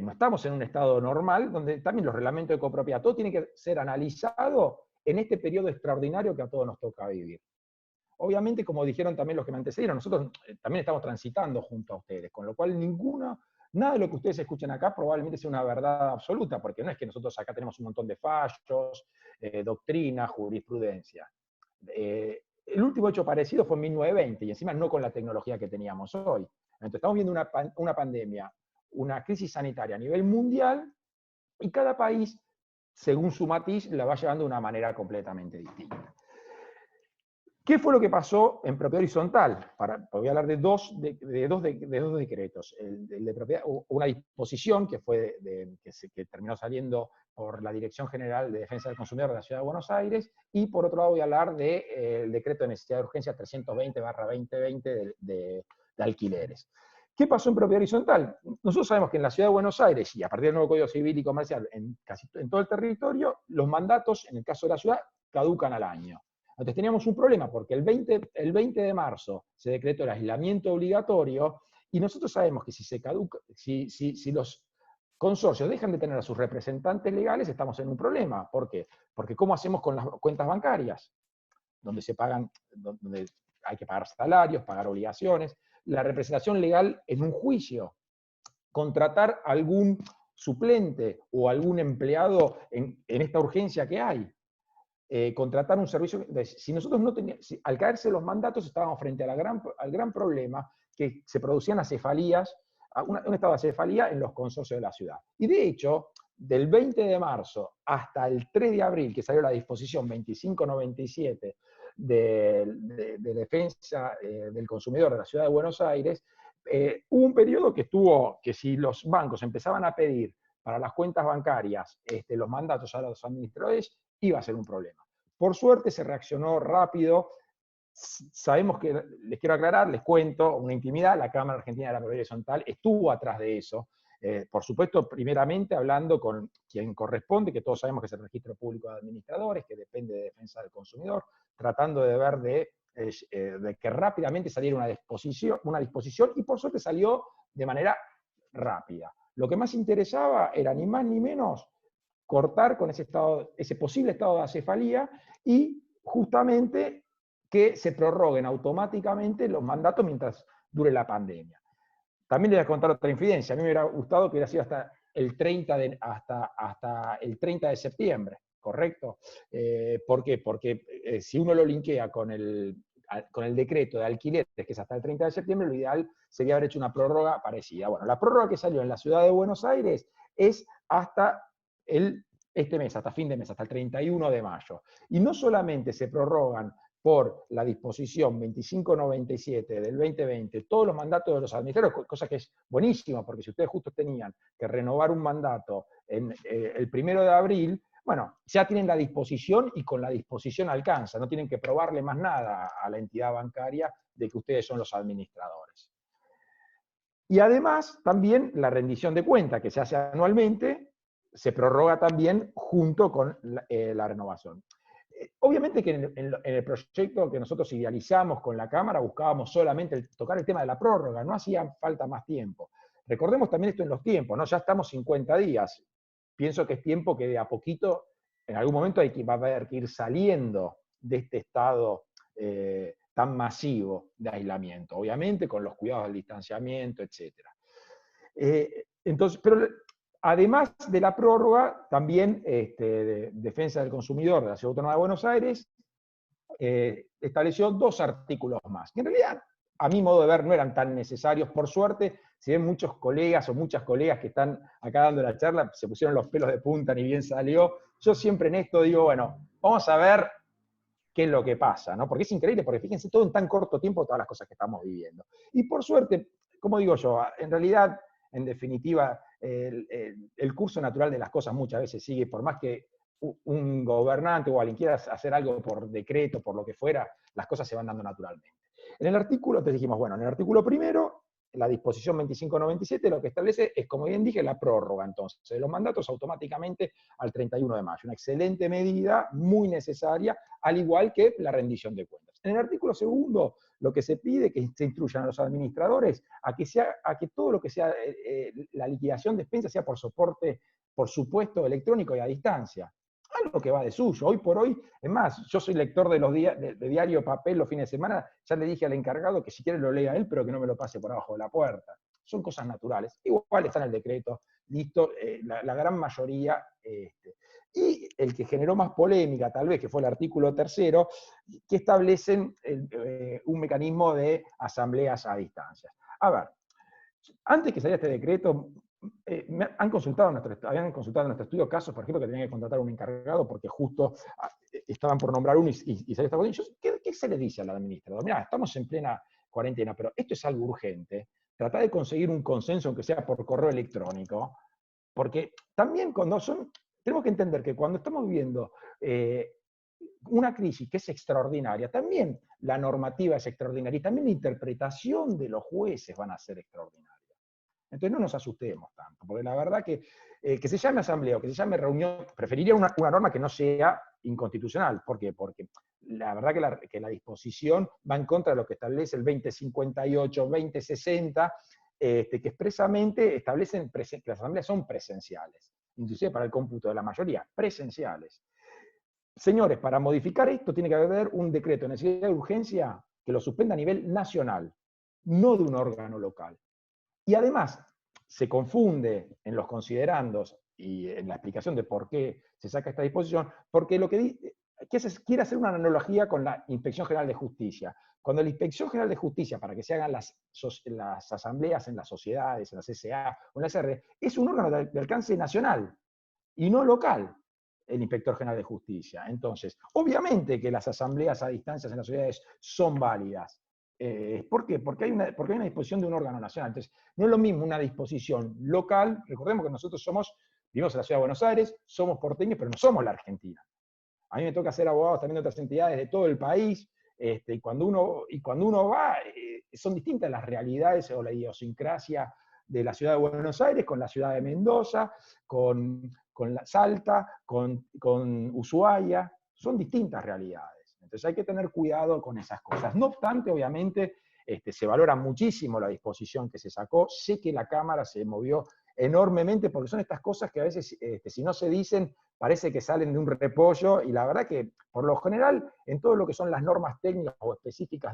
no estamos en un estado normal, donde también los reglamentos de copropiedad, todo tiene que ser analizado en este periodo extraordinario que a todos nos toca vivir. Obviamente, como dijeron también los que me antecedieron, nosotros también estamos transitando junto a ustedes, con lo cual nada de lo que ustedes escuchen acá probablemente sea una verdad absoluta, porque no es que nosotros acá tenemos un montón de fallos, doctrina, jurisprudencia. El último hecho parecido fue en 1920, y encima no con la tecnología que teníamos hoy. Entonces estamos viendo una pandemia, una crisis sanitaria a nivel mundial, y cada país, según su matiz, la va llevando de una manera completamente distinta. ¿Qué fue lo que pasó en propiedad horizontal? Voy a hablar de dos decretos. El de propiedad, una disposición que, que terminó saliendo por la Dirección General de Defensa del Consumidor de la Ciudad de Buenos Aires, y por otro lado voy a hablar del decreto de necesidad de urgencia 320/2020 de alquileres. ¿Qué pasó en propiedad horizontal? Nosotros sabemos que en la Ciudad de Buenos Aires, y a partir del nuevo Código Civil y Comercial, en todo el territorio, los mandatos, en el caso de la ciudad, caducan al año. Entonces teníamos un problema porque el 20 de marzo se decretó el aislamiento obligatorio, y nosotros sabemos que si los consorcios dejan de tener a sus representantes legales, estamos en un problema. ¿Por qué? Porque ¿cómo hacemos con las cuentas bancarias? Donde hay que pagar salarios, pagar obligaciones. La representación legal en un juicio, contratar algún suplente o algún empleado en esta urgencia que hay. Contratar un servicio. Si nosotros no teníamos, al caerse los mandatos, estábamos frente al gran problema que se producían acefalías, un estado de acefalía en los consorcios de la ciudad. Y de hecho, del 20 de marzo hasta el 3 de abril, que salió la disposición 2597 de defensa del consumidor de la Ciudad de Buenos Aires, hubo un periodo que si los bancos empezaban a pedir para las cuentas bancarias los mandatos a los administradores, iba a ser un problema. Por suerte se reaccionó rápido. Sabemos que, les quiero aclarar, les cuento una intimidad, la Cámara Argentina de la Propiedad Horizontal estuvo atrás de eso. Por supuesto, primeramente hablando con quien corresponde, que todos sabemos que es el Registro Público de Administradores, que depende de Defensa del Consumidor, tratando de ver de que rápidamente saliera una disposición, y por suerte salió de manera rápida. Lo que más interesaba era ni más ni menos cortar con ese posible estado de acefalía, y justamente que se prorroguen automáticamente los mandatos mientras dure la pandemia. También les voy a contar otra infidencia. A mí me hubiera gustado que hubiera sido hasta el 30 de septiembre, ¿correcto? ¿Por qué? Porque si uno lo linkea con el decreto de alquileres, que es hasta el 30 de septiembre, lo ideal sería haber hecho una prórroga parecida. Bueno, la prórroga que salió en la Ciudad de Buenos Aires es hasta este mes, hasta fin de mes, hasta el 31 de mayo. Y no solamente se prorrogan por la disposición 2597 del 2020 todos los mandatos de los administradores, cosa que es buenísima, porque si ustedes justo tenían que renovar un mandato el 1 de abril, bueno, ya tienen la disposición, y con la disposición alcanza, no tienen que probarle más nada a la entidad bancaria de que ustedes son los administradores. Y además, también la rendición de cuenta, que se hace anualmente, se prorroga también junto con la renovación. Obviamente que en el proyecto que nosotros idealizamos con la Cámara buscábamos solamente tocar el tema de la prórroga, no hacía falta más tiempo. Recordemos también esto en los tiempos, ¿no? Ya estamos 50 días. Pienso que es tiempo que de a poquito, en algún momento va a haber que ir saliendo de este estado tan masivo de aislamiento, obviamente con los cuidados del distanciamiento, etc. Pero además de la prórroga, también Defensa del Consumidor de la Ciudad Autónoma de Buenos Aires estableció 2 artículos más, que en realidad, a mi modo de ver, no eran tan necesarios. Por suerte, si ven muchos colegas o muchas colegas que están acá dando la charla, se pusieron los pelos de punta, ni bien salió. Yo siempre en esto digo, bueno, vamos a ver qué es lo que pasa, ¿no? Porque es increíble, porque fíjense todo en tan corto tiempo, todas las cosas que estamos viviendo. Y por suerte, como digo yo, en realidad, en definitiva, el curso natural de las cosas muchas veces sigue, por más que un gobernante o alguien quiera hacer algo por decreto, por lo que fuera, las cosas se van dando naturalmente. En el artículo, te dijimos, bueno, en el artículo primero, la disposición 2597 lo que establece es, como bien dije, la prórroga, entonces, de los mandatos automáticamente al 31 de mayo. Una excelente medida, muy necesaria, al igual que la rendición de cuentas. En el artículo segundo, lo que se pide es que se instruyan a los administradores a que todo lo que sea la liquidación de expensas sea por soporte, por supuesto, electrónico y a distancia. Algo que va de suyo. Hoy por hoy, es más, yo soy lector de diario papel los fines de semana, ya le dije al encargado que si quiere lo lea él, pero que no me lo pase por abajo de la puerta. Son cosas naturales. Igual está en el decreto, listo, la gran mayoría. Y el que generó más polémica, tal vez, que fue el artículo 3, que establecen un mecanismo de asambleas a distancia. A ver, antes que saliera este decreto, habían consultado en nuestro estudio casos, por ejemplo, que tenían que contratar a un encargado porque justo estaban por nombrar uno y salió esta cuestión. ¿Qué se le dice al administrador? Mirá, estamos en plena cuarentena, pero esto es algo urgente. Trata de conseguir un consenso, aunque sea por correo electrónico, porque también tenemos que entender que cuando estamos viviendo una crisis que es extraordinaria, también la normativa es extraordinaria y también la interpretación de los jueces van a ser extraordinarias. Entonces no nos asustemos tanto, porque la verdad que se llame asamblea o que se llame reunión, preferiría una norma que no sea inconstitucional. ¿Por qué? Porque la verdad que la disposición va en contra de lo que establece el 2058, 2060, que expresamente establecen que las asambleas son presenciales, inclusive para el cómputo de la mayoría, presenciales. Señores, para modificar esto tiene que haber un decreto de necesidad de urgencia que lo suspenda a nivel nacional, no de un órgano local. Y además, se confunde en los considerandos y en la explicación de por qué se saca esta disposición, porque lo que quiere hacer una analogía con la Inspección General de Justicia. Cuando la Inspección General de Justicia, para que se hagan las asambleas en las sociedades, en las SA o en las SR, es un órgano de alcance nacional y no local, el Inspector General de Justicia. Entonces, obviamente que las asambleas a distancias en las sociedades son válidas. ¿Por qué? Porque hay una disposición de un órgano nacional. Entonces, no es lo mismo una disposición local. Recordemos que nosotros vivimos en la ciudad de Buenos Aires, somos porteños, pero no somos la Argentina. A mí me toca ser abogados también de otras entidades de todo el país, y cuando uno va, son distintas las realidades o la idiosincrasia de la ciudad de Buenos Aires con la ciudad de Mendoza, con la Salta, con Ushuaia, son distintas realidades. Entonces hay que tener cuidado con esas cosas. No obstante, obviamente, se valora muchísimo la disposición que se sacó. Sé que la Cámara se movió enormemente porque son estas cosas que a veces, si no se dicen, parece que salen de un repollo, y la verdad que, por lo general, en todo lo que son las normas técnicas o específicas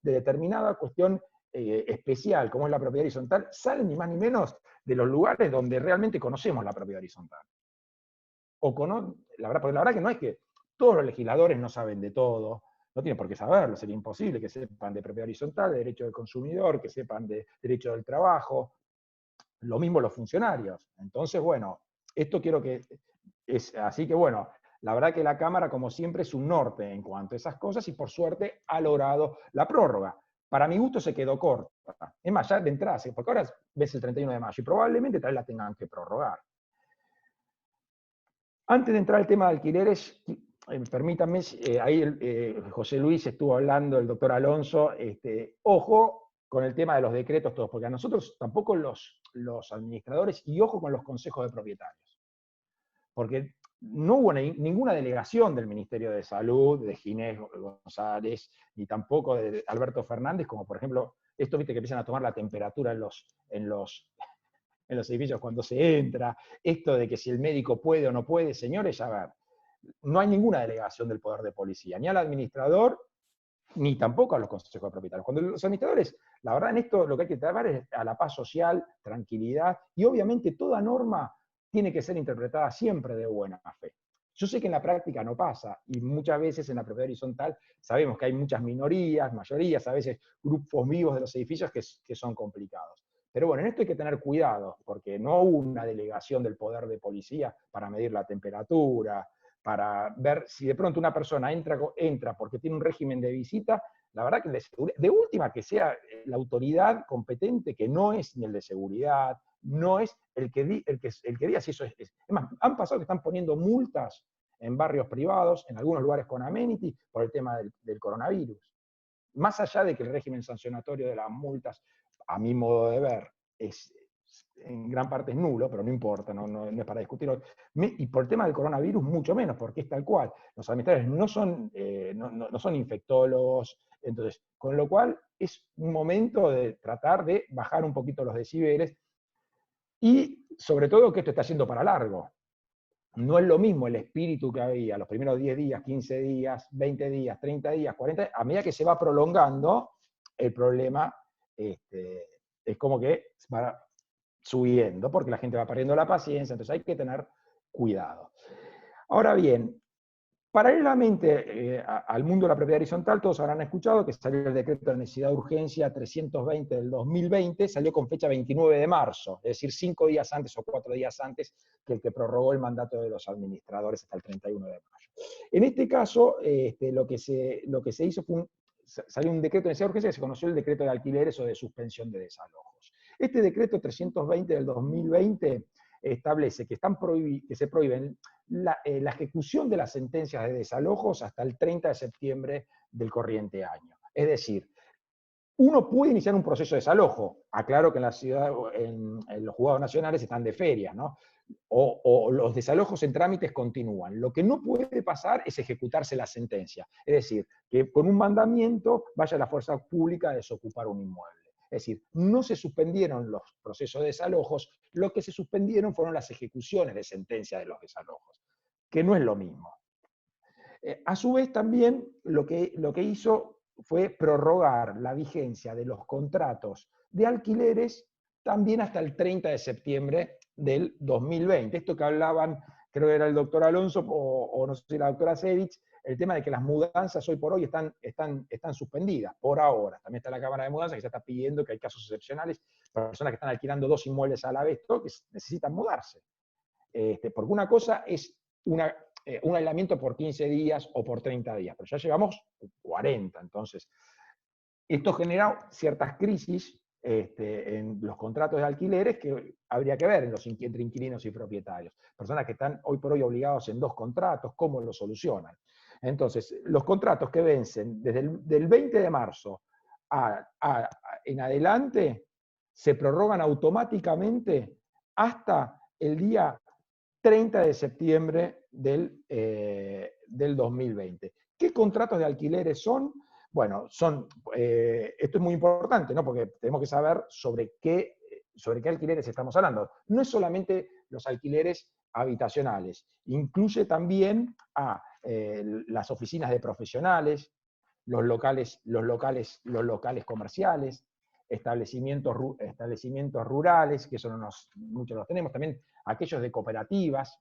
de determinada cuestión especial, como es la propiedad horizontal, salen ni más ni menos de los lugares donde realmente conocemos la propiedad horizontal. La verdad que no es que todos los legisladores no saben de todo, no tienen por qué saberlo, sería imposible que sepan de propiedad horizontal, de derecho del consumidor, que sepan de derecho del trabajo, lo mismo los funcionarios. Entonces, bueno, esto quiero que así que bueno, la verdad que la Cámara, como siempre, es un norte en cuanto a esas cosas y por suerte ha logrado la prórroga. Para mi gusto se quedó corta. Es más, ya de entrada, porque ahora ves el 31 de mayo y probablemente tal vez la tengan que prorrogar. Antes de entrar al tema de alquileres, permítanme, ahí José Luis estuvo hablando, el doctor Alonso, ojo con el tema de los decretos todos, porque a nosotros tampoco los administradores, y ojo con los consejos de propietarios. Porque no hubo ninguna delegación del Ministerio de Salud, de Ginés González, ni tampoco de Alberto Fernández, como por ejemplo, esto viste que empiezan a tomar la temperatura en los edificios cuando se entra, esto de que si el médico puede o no puede, señores, a ver, no hay ninguna delegación del poder de policía, ni al administrador, ni tampoco a los consejos de propietarios. Cuando los administradores, la verdad en esto lo que hay que tratar es a la paz social, tranquilidad, y obviamente toda norma tiene que ser interpretada siempre de buena fe. Yo sé que en la práctica no pasa, y muchas veces en la propiedad horizontal sabemos que hay muchas minorías, mayorías, a veces grupos vivos de los edificios que son complicados. Pero bueno, en esto hay que tener cuidado, porque no hubo una delegación del poder de policía para medir la temperatura, para ver si de pronto una persona entra porque tiene un régimen de visita, la verdad que de última que sea la autoridad competente, que no es ni el de seguridad, no es el que diga si eso es. Es más, han pasado que están poniendo multas en barrios privados, en algunos lugares con amenity, por el tema del coronavirus. Más allá de que el régimen sancionatorio de las multas, a mi modo de ver, en gran parte es nulo, pero no importa, no es para discutirlo. Y por el tema del coronavirus, mucho menos, porque es tal cual. Los administradores no son infectólogos, entonces, con lo cual es un momento de tratar de bajar un poquito los decibeles, y sobre todo que esto está yendo para largo. No es lo mismo el espíritu que había los primeros 10 días, 15 días, 20 días, 30 días, 40, a medida que se va prolongando, el problema es como que va subiendo, porque la gente va perdiendo la paciencia, entonces hay que tener cuidado. Ahora bien, Paralelamente al mundo de la propiedad horizontal, todos habrán escuchado que salió el decreto de necesidad de urgencia 320 del 2020, salió con fecha 29 de marzo, es decir, 5 días antes o 4 días antes que el que prorrogó el mandato de los administradores hasta el 31 de mayo. En este caso, lo que se hizo fue salió un decreto de necesidad de urgencia que se conoció el decreto de alquileres o de suspensión de desalojos. Este decreto 320 del 2020 establece que se prohíben la ejecución de las sentencias de desalojos hasta el 30 de septiembre del corriente año. Es decir, uno puede iniciar un proceso de desalojo. Aclaro que en la ciudad, en los juzgados nacionales están de feria, ¿no? O los desalojos en trámites continúan. Lo que no puede pasar es ejecutarse la sentencia. Es decir, que con un mandamiento vaya la fuerza pública a desocupar un inmueble. Es decir, no se suspendieron los procesos de desalojos, lo que se suspendieron fueron las ejecuciones de sentencia de los desalojos, que no es lo mismo. A su vez también lo que hizo fue prorrogar la vigencia de los contratos de alquileres también hasta el 30 de septiembre del 2020. Esto que hablaban, creo que era el doctor Alonso o no sé si la doctora Sevich, el tema de que las mudanzas hoy por hoy están suspendidas, por ahora. También está la Cámara de Mudanzas que ya está pidiendo que hay casos excepcionales, personas que están alquilando 2 inmuebles a la vez, todo, que necesitan mudarse. Porque una cosa es un aislamiento por 15 días o por 30 días, pero ya llevamos 40, entonces esto genera ciertas crisis en los contratos de alquileres que habría que ver entre inquilinos y propietarios. Personas que están hoy por hoy obligados en 2 contratos, ¿cómo lo solucionan? Entonces, los contratos que vencen desde del 20 de marzo en adelante se prorrogan automáticamente hasta el día 30 de septiembre del 2020. ¿Qué contratos de alquileres son? Bueno, esto es muy importante, ¿no? Porque tenemos que saber sobre qué alquileres estamos hablando. No es solamente los alquileres habitacionales, incluye también a las oficinas de profesionales, los locales comerciales, establecimientos rurales, que eso muchos los tenemos, también aquellos de cooperativas,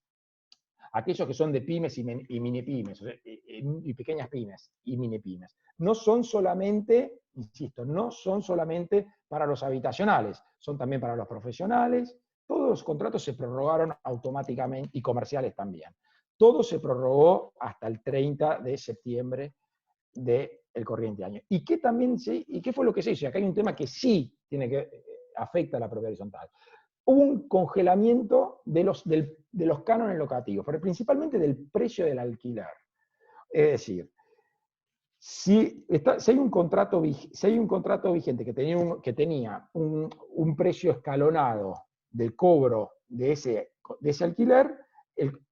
aquellos que son de pymes y mini pymes, y pequeñas pymes y mini pymes. No son solamente, insisto, no son solamente para los habitacionales, son también para los profesionales. Todos los contratos se prorrogaron automáticamente, y comerciales también. Todo se prorrogó hasta el 30 de septiembre del corriente año. ¿Y qué fue lo que se hizo? Y acá hay un tema que sí afecta a la propiedad horizontal. Hubo un congelamiento de los cánones locativos, pero principalmente del precio del alquiler. Es decir, si hay un contrato vigente que tenía un precio escalonado del cobro de ese alquiler,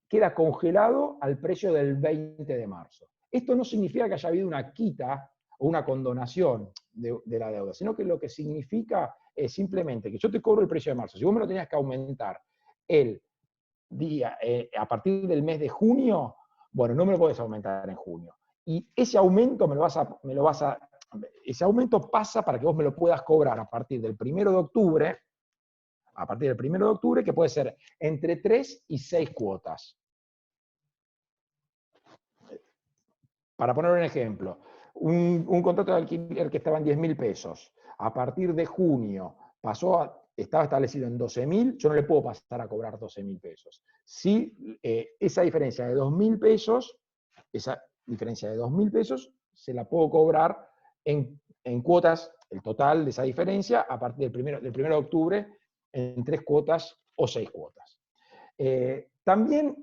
queda congelado al precio del 20 de marzo. Esto no significa que haya habido una quita o una condonación de la deuda, sino que lo que significa es simplemente que yo te cobro el precio de marzo. Si vos me lo tenías que aumentar a partir del mes de junio, bueno, no me lo podés aumentar en junio. Y ese aumento ese aumento pasa para que vos me lo puedas cobrar a partir del 1 de octubre, que puede ser entre 3 y 6 cuotas. Para poner un ejemplo, un contrato de alquiler que estaba en 10.000 pesos, a partir de junio estaba establecido en 12.000, yo no le puedo pasar a cobrar 12.000 pesos. Si esa diferencia de 2.000 pesos, se la puedo cobrar en cuotas, el total de esa diferencia, a partir del 1 de octubre, en 3 cuotas o 6 cuotas. También,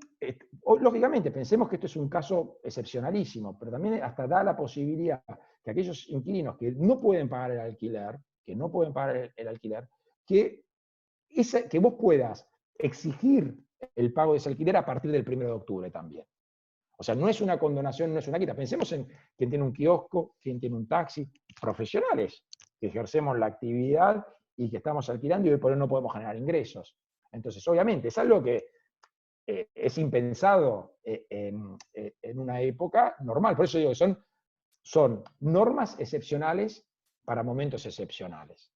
lógicamente, pensemos que esto es un caso excepcionalísimo, pero también hasta da la posibilidad que aquellos inquilinos que no pueden pagar el alquiler, que vos puedas exigir el pago de ese alquiler a partir del 1 de octubre también. O sea, no es una condonación, no es una quita. Pensemos en quien tiene un kiosco, quien tiene un taxi, profesionales que ejercemos la actividad y que estamos alquilando y hoy por hoy no podemos generar ingresos. Entonces, obviamente, es algo que es impensado en una época normal. Por eso digo que son normas excepcionales para momentos excepcionales.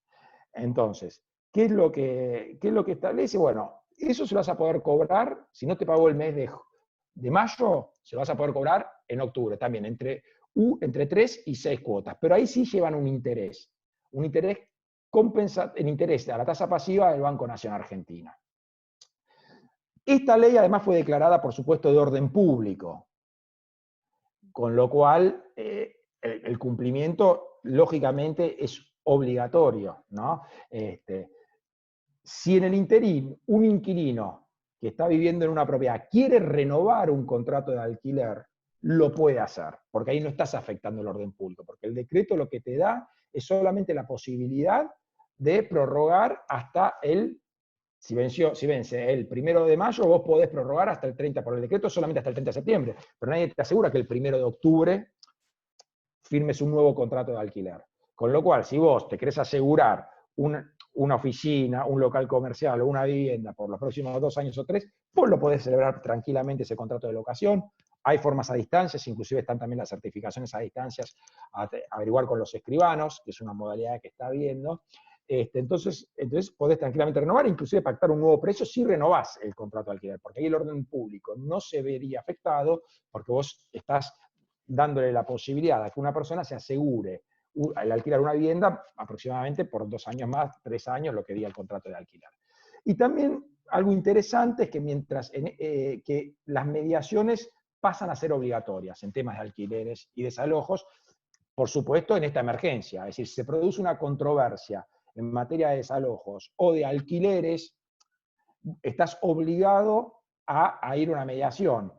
Entonces, ¿qué es lo que establece? Bueno, eso se lo vas a poder cobrar si no te pagó el mes de mayo se lo vas a poder cobrar en octubre también, entre 3 y 6 cuotas. Pero ahí sí llevan un interés el interés a la tasa pasiva del Banco Nación Argentina. Esta ley además fue declarada, por supuesto, de orden público, con lo cual el cumplimiento, lógicamente, es obligatorio, ¿no? Si en el interín un inquilino que está viviendo en una propiedad quiere renovar un contrato de alquiler, lo puede hacer, porque ahí no estás afectando el orden público, porque el decreto lo que te da es solamente la posibilidad de prorrogar hasta si vence el 1 de mayo, vos podés prorrogar hasta el 30, por el decreto solamente hasta el 30 de septiembre, pero nadie te asegura que el 1 de octubre firmes un nuevo contrato de alquiler. Con lo cual, si vos te querés asegurar una oficina, un local comercial o una vivienda por los próximos 2 años o 3, vos lo podés celebrar tranquilamente ese contrato de locación. Hay formas a distancias, inclusive están también las certificaciones a distancias, a averiguar con los escribanos, que es una modalidad que está viendo. Entonces podés tranquilamente renovar, inclusive pactar un nuevo precio si renovás el contrato de alquiler, porque ahí el orden público no se vería afectado, porque vos estás dándole la posibilidad a que una persona se asegure al alquilar una vivienda aproximadamente por 2 años más, 3 años, lo que diga el contrato de alquiler. Y también algo interesante es que mientras que las mediaciones pasan a ser obligatorias en temas de alquileres y desalojos, por supuesto en esta emergencia, es decir, si se produce una controversia en materia de desalojos o de alquileres, estás obligado a ir a una mediación.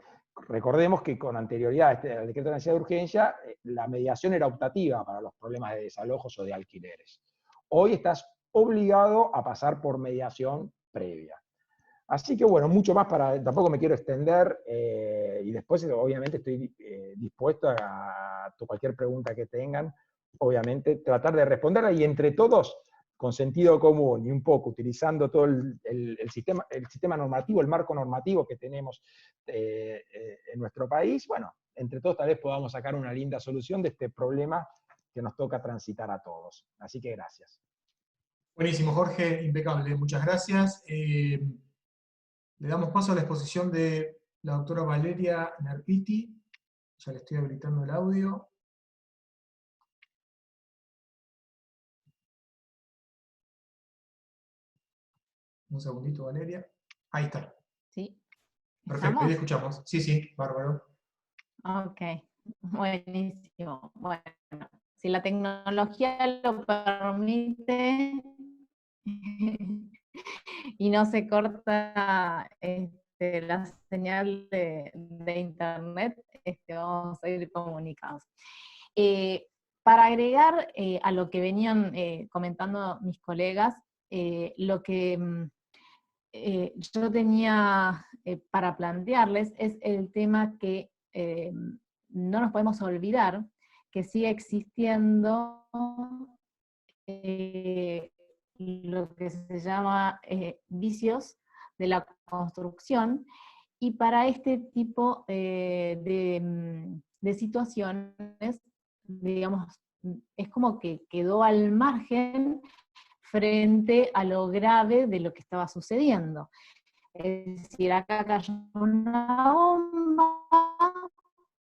Recordemos que con anterioridad al decreto de necesidad de urgencia, la mediación era optativa para los problemas de desalojos o de alquileres. Hoy estás obligado a pasar por mediación previa. Así que bueno, mucho más tampoco me quiero extender, y después obviamente estoy dispuesto a cualquier pregunta que tengan, obviamente tratar de responderla y entre todos, con sentido común y un poco utilizando todo el sistema normativo, el marco normativo que tenemos en nuestro país, bueno, entre todos tal vez podamos sacar una linda solución de este problema que nos toca transitar a todos. Así que gracias. Buenísimo, Jorge, impecable, muchas gracias. Le damos paso a la exposición de la doctora Valeria Nerpiti. Ya le estoy habilitando el audio. Un segundito, Valeria. Ahí está. ¿Sí? Perfecto, ahí le escuchamos. Sí, sí, bárbaro. Ok, buenísimo. Bueno, si la tecnología lo permite y no se corta la señal de internet, vamos a ir comunicados. Para agregar a lo que venían comentando mis colegas, lo que yo tenía para plantearles es el tema que no nos podemos olvidar que sigue existiendo lo que se llama vicios de la construcción, y para este tipo de situaciones, digamos, es como que quedó al margen frente a lo grave de lo que estaba sucediendo. Es decir, acá cayó una bomba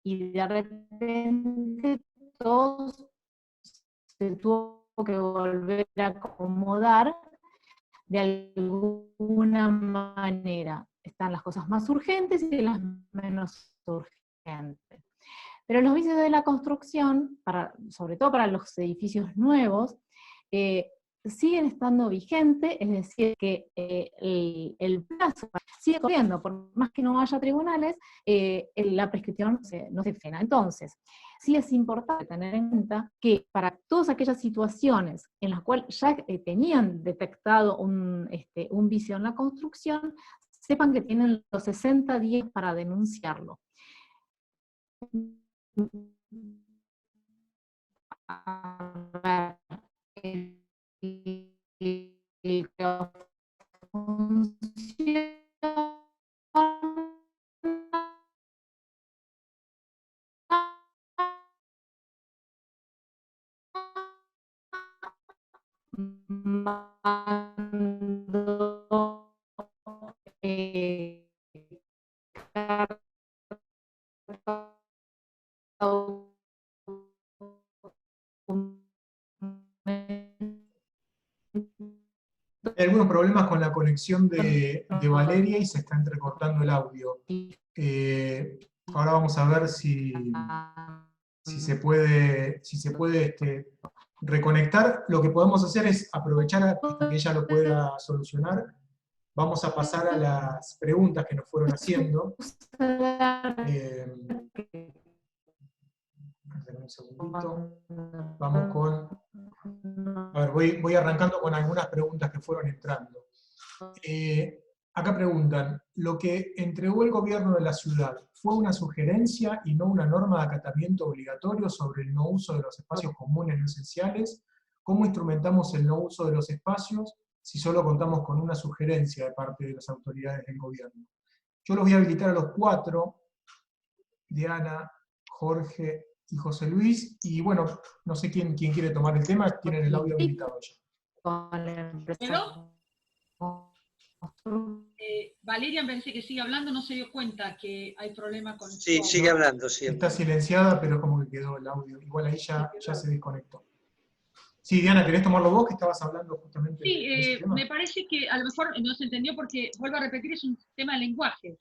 y de repente todo se tuvo que volver a acomodar de alguna manera. Están las cosas más urgentes y las menos urgentes. Pero los vicios de la construcción, sobre todo para los edificios nuevos, siguen estando vigentes, es decir, que el plazo sigue corriendo, por más que no haya tribunales, la prescripción no se frena. Entonces, sí es importante tener en cuenta que para todas aquellas situaciones en las cuales ya tenían detectado un vicio en la construcción, sepan que tienen los 60 días para denunciarlo. A ver, Hay algunos problemas con la conexión de Valeria y se está entrecortando el audio. Ahora vamos a ver si se puede reconectar. Lo que podemos hacer es aprovechar hasta que ella lo pueda solucionar. Vamos a pasar a las preguntas que nos fueron haciendo. Un segundito. Vamos con... A ver, voy arrancando con algunas preguntas que fueron entrando. Acá preguntan, ¿lo que entregó el gobierno de la ciudad fue una sugerencia y no una norma de acatamiento obligatorio sobre el no uso de los espacios comunes no esenciales? ¿Cómo instrumentamos el no uso de los espacios si solo contamos con una sugerencia de parte de las autoridades del gobierno? Yo los voy a habilitar a los 4, Diana, Jorge y José Luis, y bueno, no sé quién quiere tomar el tema, tienen el audio habilitado ya. Valeria me parece que sigue hablando, no se dio cuenta que hay problema con... Sí, sigue hablando, sí. Está silenciada, pero es como que quedó el audio. Igual ahí ya se desconectó. Sí, Diana, ¿querés tomarlo vos, que estabas hablando justamente de ese tema? Me parece que a lo mejor no se entendió porque, vuelvo a repetir, es un tema de lenguaje.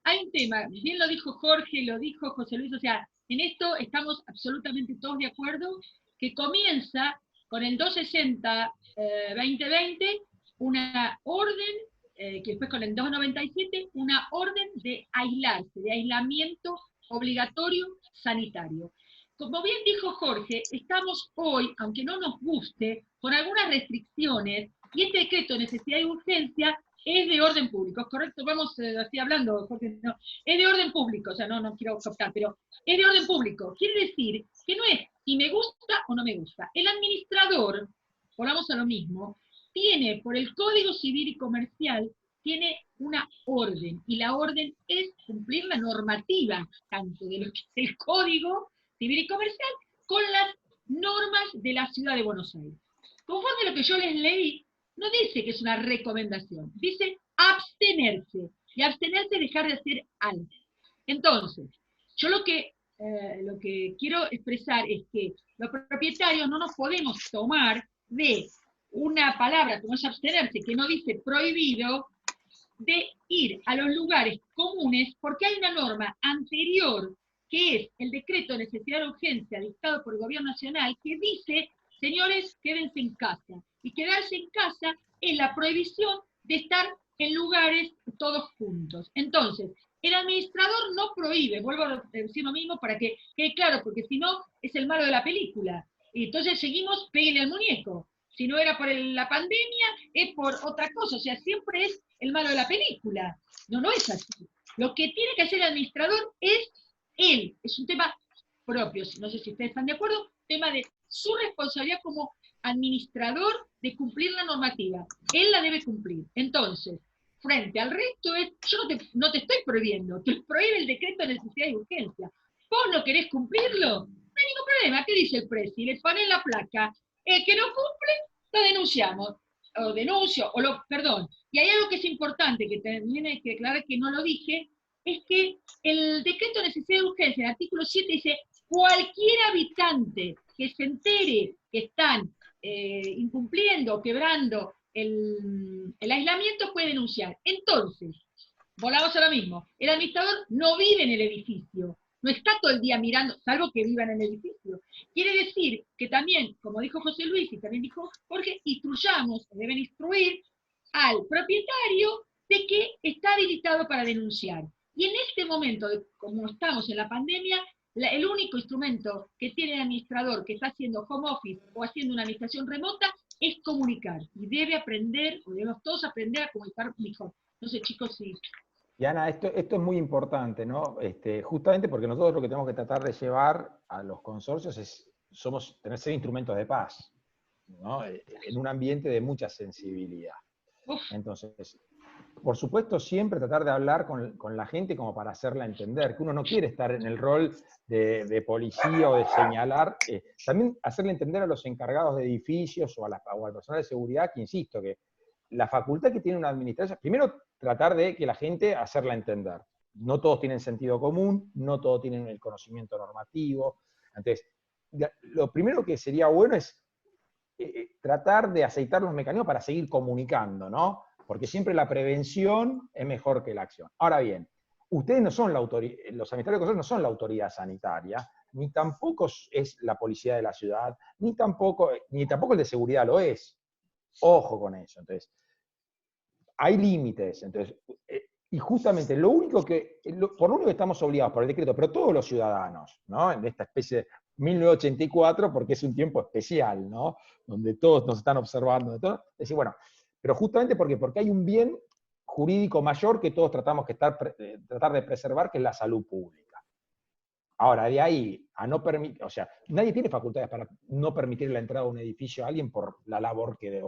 Hay un tema, bien lo dijo Jorge, lo dijo José Luis, o sea, en esto estamos absolutamente todos de acuerdo, que comienza con el 260-2020, una orden, que después con el 297, una orden de aislarse, de aislamiento obligatorio sanitario. Como bien dijo Jorge, estamos hoy, aunque no nos guste, con algunas restricciones, y este decreto de necesidad y urgencia es de orden público, ¿correcto? Vamos así hablando, Jorge, no, es de orden público, o sea, no quiero cooptar, pero es de orden público. Quiere decir que no es si me gusta o no me gusta. El administrador, volvamos a lo mismo, tiene, por el Código Civil y Comercial, tiene una orden, y la orden es cumplir la normativa, tanto de lo que es el Código Civil y Comercial, con las normas de la Ciudad de Buenos Aires. Conforme a lo que yo les leí, no dice que es una recomendación, dice abstenerse, y abstenerse es dejar de hacer algo. Entonces, yo lo que quiero expresar es que los propietarios no nos podemos tomar de una palabra como es abstenerse, que no dice prohibido, de ir a los lugares comunes, porque hay una norma anterior, que es el decreto de necesidad de urgencia dictado por el Gobierno Nacional, que dice, señores, quédense en casa. Y quedarse en casa es la prohibición de estar en lugares todos juntos. Entonces, el administrador no prohíbe, vuelvo a decir lo mismo para que quede claro, porque si no, es el malo de la película. Y entonces seguimos, péguenle al muñeco. Si no era por la pandemia, es por otra cosa. O sea, siempre es el malo de la película. No es así. Lo que tiene que hacer el administrador es él. Es un tema propio, no sé si ustedes están de acuerdo, tema de su responsabilidad como administrador de cumplir la normativa. Él la debe cumplir. Entonces, frente al resto, yo no te estoy prohibiendo, te prohíbe el decreto de necesidad y urgencia. ¿Vos no querés cumplirlo? No hay ningún problema. ¿Qué dice el presi? Le ponen la placa. El que no cumple, lo denunciamos. O denuncio, perdón. Y hay algo que es importante, que también hay que aclarar que no lo dije, es que el decreto de necesidad y urgencia, en el artículo 7, dice, cualquier habitante que se entere que están incumpliendo, quebrando el aislamiento, puede denunciar. Entonces, volvamos a lo mismo, el administrador no vive en el edificio, no está todo el día mirando, salvo que vivan en el edificio. Quiere decir que también, como dijo José Luis y también dijo Jorge, deben instruir al propietario de que está habilitado para denunciar. Y en este momento, como estamos en la pandemia, el único instrumento que tiene el administrador que está haciendo home office o haciendo una administración remota es comunicar. Y debe aprender, o debemos todos aprender a comunicar mejor. No sé, chicos, si... Diana, esto es muy importante, ¿no? Justamente porque nosotros lo que tenemos que tratar de llevar a los consorcios es ser instrumentos de paz, ¿no? En un ambiente de mucha sensibilidad. Entonces, por supuesto, siempre tratar de hablar con la gente como para hacerla entender, que uno no quiere estar en el rol de policía o de señalar, también hacerle entender a los encargados de edificios o al personal de seguridad, que insisto, que la facultad que tiene una administración, primero tratar de que la gente hacerla entender. no todos tienen sentido común, no todos tienen el conocimiento normativo. Entonces, lo primero que sería bueno es tratar de aceitar los mecanismos para seguir comunicando, ¿no? Porque siempre la prevención es mejor que la acción. Ahora bien, ustedes no son la autoridad, los sanitarios de consorcio no son la autoridad sanitaria, ni tampoco es la policía de la ciudad, ni tampoco el de seguridad lo es. Ojo con eso. Entonces, hay límites. Entonces, y justamente por lo único que estamos obligados por el decreto, pero todos los ciudadanos, ¿no? En esta especie de 1984, porque es un tiempo especial, ¿no? Donde todos nos están observando. Es decir, bueno, pero justamente porque hay un bien jurídico mayor que todos tratamos que tratar de preservar, que es la salud pública. Ahora, de ahí a no permitir, o sea, nadie tiene facultades para no permitir la entrada a un edificio a alguien por la labor que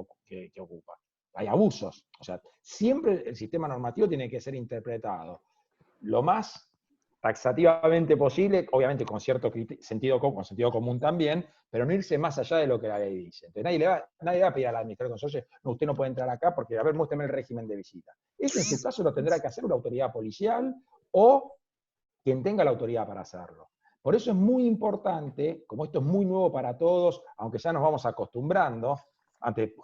ocupa. Hay abusos. O sea, siempre el sistema normativo tiene que ser interpretado lo más taxativamente posible, obviamente con cierto sentido común también, pero no irse más allá de lo que la ley dice. Entonces nadie va a pedir al administrador de consorcio, no, usted no puede entrar acá porque, a ver, muéstrame el régimen de visita. Eso en su caso lo tendrá que hacer una autoridad policial o quien tenga la autoridad para hacerlo. Por eso es muy importante, como esto es muy nuevo para todos, aunque ya nos vamos acostumbrando,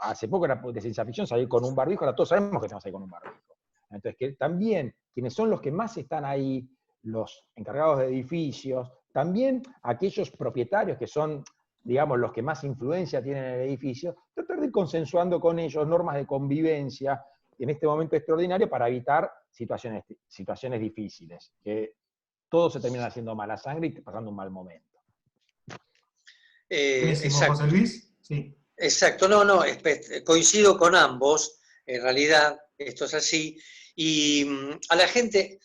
hace poco era de ciencia ficción salir con un barbijo, ahora todos sabemos que tenemos que salir con un barbijo. Entonces, que también quienes son los que más están ahí, los encargados de edificios, también aquellos propietarios que son, digamos, los que más influencia tienen en el edificio, tratar de ir consensuando con ellos normas de convivencia en este momento extraordinario para evitar situaciones difíciles, que todos se terminan haciendo mala sangre y pasando un mal momento. Buenísimo, José Luis. Sí. Exacto, no, coincido con ambos, en realidad esto es así, y a la gente,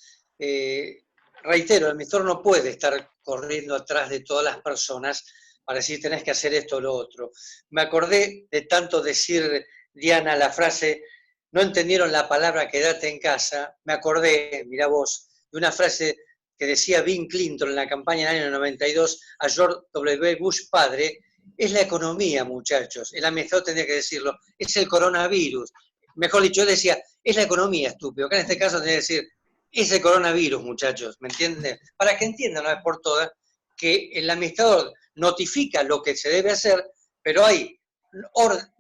reitero, el administrador no puede estar corriendo atrás de todas las personas para decir tenés que hacer esto o lo otro. Me acordé de tanto decir, Diana, la frase, no entendieron la palabra quédate en casa, me acordé, mirá vos, de una frase que decía Bill Clinton en la campaña del año 92 a George W. Bush padre, es la economía, muchachos. El administrador tendría que decirlo. Es el coronavirus. Mejor dicho, él decía, es la economía, estúpido. Acá en este caso tendría que decir, es el coronavirus, muchachos. ¿Me entienden? Para que entiendan una vez por todas que el administrador notifica lo que se debe hacer, pero hay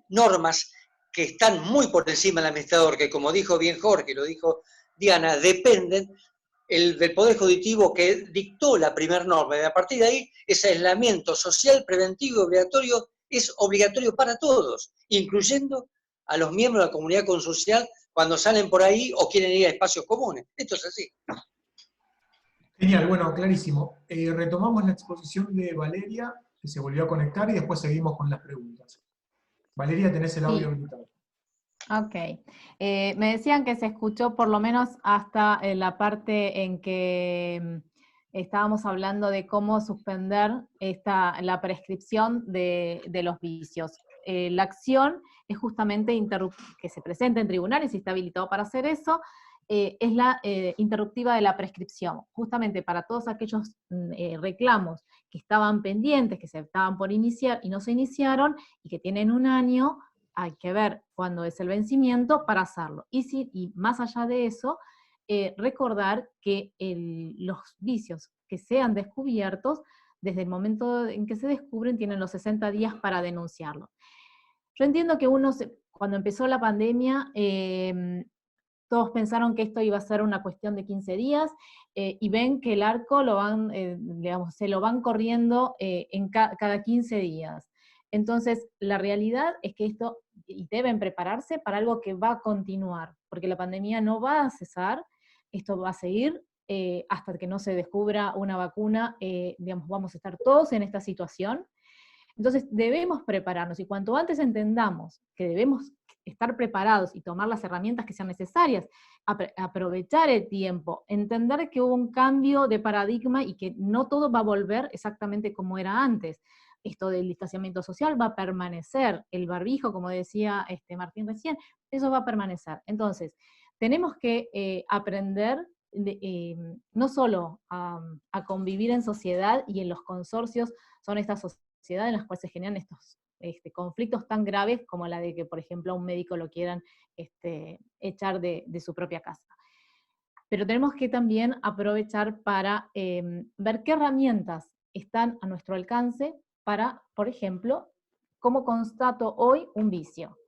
normas que están muy por encima del administrador, que como dijo bien Jorge, lo dijo Diana, dependen del Poder Ejecutivo que dictó la primera norma. Y a partir de ahí, ese aislamiento social, preventivo y obligatorio es obligatorio para todos, incluyendo a los miembros de la comunidad consocial cuando salen por ahí o quieren ir a espacios comunes. Esto es así. Genial, bueno, clarísimo. Retomamos la exposición de Valeria, que se volvió a conectar, y después seguimos con las preguntas. Valeria, tenés el audio habilitado. Ok. Me decían que se escuchó por lo menos hasta la parte en que estábamos hablando de cómo suspender la prescripción de los vicios. La acción es justamente que se presenta en tribunales y está habilitado para hacer eso, es la interruptiva de la prescripción, justamente para todos aquellos reclamos que estaban pendientes, que se estaban por iniciar y no se iniciaron, y que tienen un año, hay que ver cuándo es el vencimiento para hacerlo. Y más allá de eso, recordar que los vicios que sean descubiertos, desde el momento en que se descubren, tienen los 60 días para denunciarlo. Yo entiendo que cuando empezó la pandemia, todos pensaron que esto iba a ser una cuestión de 15 días, y ven que el arco se lo van corriendo cada 15 días. Entonces, la realidad es que y deben prepararse para algo que va a continuar, porque la pandemia no va a cesar, esto va a seguir hasta que no se descubra una vacuna, vamos a estar todos en esta situación. Entonces, debemos prepararnos, y cuanto antes entendamos que debemos estar preparados y tomar las herramientas que sean necesarias, aprovechar el tiempo, entender que hubo un cambio de paradigma y que no todo va a volver exactamente como era antes. Esto del distanciamiento social va a permanecer, el barbijo, como decía Martín recién, eso va a permanecer. Entonces, tenemos que aprender no solo a convivir en sociedad, y en los consorcios son estas sociedades en las cuales se generan estos conflictos tan graves como la de que, por ejemplo, a un médico lo quieran echar de su propia casa. pero tenemos que también aprovechar para ver qué herramientas están a nuestro alcance para, por ejemplo, cómo constato hoy un vicio.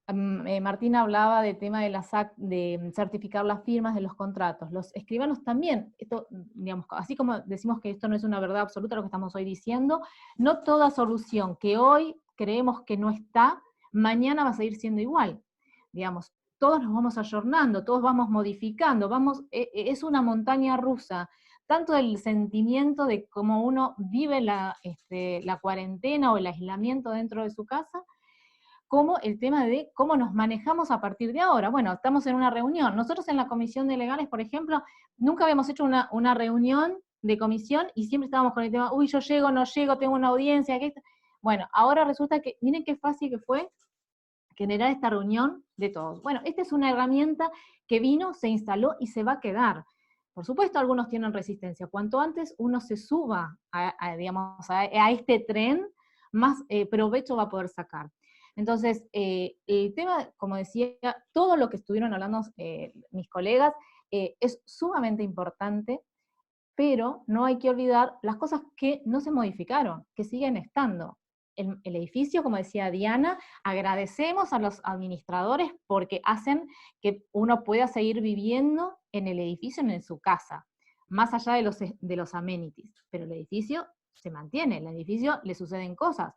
Martín hablaba del tema de certificar las firmas de los contratos. Los escribanos también, esto, digamos, así como decimos que esto no es una verdad absoluta lo que estamos hoy diciendo, no toda solución que hoy creemos que no está, mañana va a seguir siendo igual. Digamos, todos nos vamos ayornando, todos vamos modificando, es una montaña rusa, tanto el sentimiento de cómo uno vive la cuarentena o el aislamiento dentro de su casa, como el tema de cómo nos manejamos a partir de ahora. Bueno, estamos en una reunión. Nosotros en la Comisión de Legales, por ejemplo, nunca habíamos hecho una reunión de comisión y siempre estábamos con el tema, uy, yo llego, no llego, tengo una audiencia. Bueno, ahora resulta que, miren qué fácil que fue generar esta reunión de todos. Bueno, esta es una herramienta que vino, se instaló y se va a quedar. Por supuesto, algunos tienen resistencia. Cuanto antes uno se suba a este tren, más provecho va a poder sacar. Entonces, el tema, como decía, todo lo que estuvieron hablando mis colegas es sumamente importante, pero no hay que olvidar las cosas que no se modificaron, que siguen estando. El edificio, como decía Diana, agradecemos a los administradores porque hacen que uno pueda seguir viviendo en el edificio, en su casa, más allá de los amenities, pero el edificio se mantiene, el edificio le suceden cosas.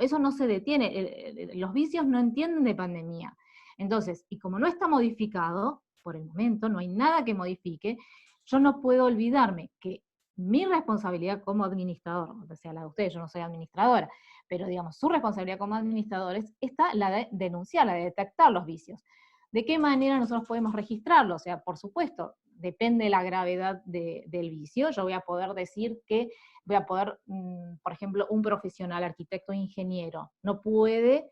Eso no se detiene, los vicios no entienden de pandemia. Entonces, y como no está modificado, por el momento, no hay nada que modifique, yo no puedo olvidarme que mi responsabilidad como administrador, o sea, la de ustedes, yo no soy administradora, pero digamos, su responsabilidad como administradores está la de denunciar, la de detectar los vicios. ¿De qué manera nosotros podemos registrarlo? O sea, por supuesto, depende de la gravedad del vicio. Yo voy a poder decir que por ejemplo, un profesional, arquitecto o ingeniero, no puede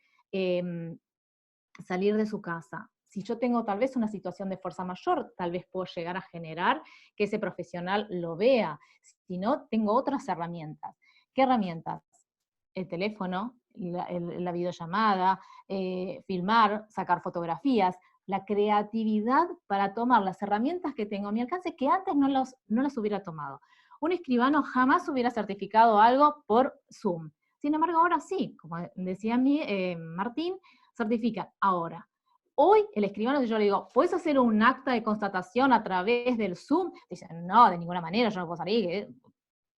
salir de su casa. Si yo tengo tal vez una situación de fuerza mayor, tal vez puedo llegar a generar que ese profesional lo vea. Si no, tengo otras herramientas. ¿Qué herramientas? El teléfono, la videollamada, filmar, sacar fotografías, la creatividad para tomar las herramientas que tengo a mi alcance que antes no las hubiera tomado. Un escribano jamás hubiera certificado algo por Zoom. Sin embargo, ahora sí, como decía Martín, certifica ahora. Hoy el escribano, si yo le digo, ¿puedes hacer un acta de constatación a través del Zoom? Dicen, no, de ninguna manera, yo no puedo salir.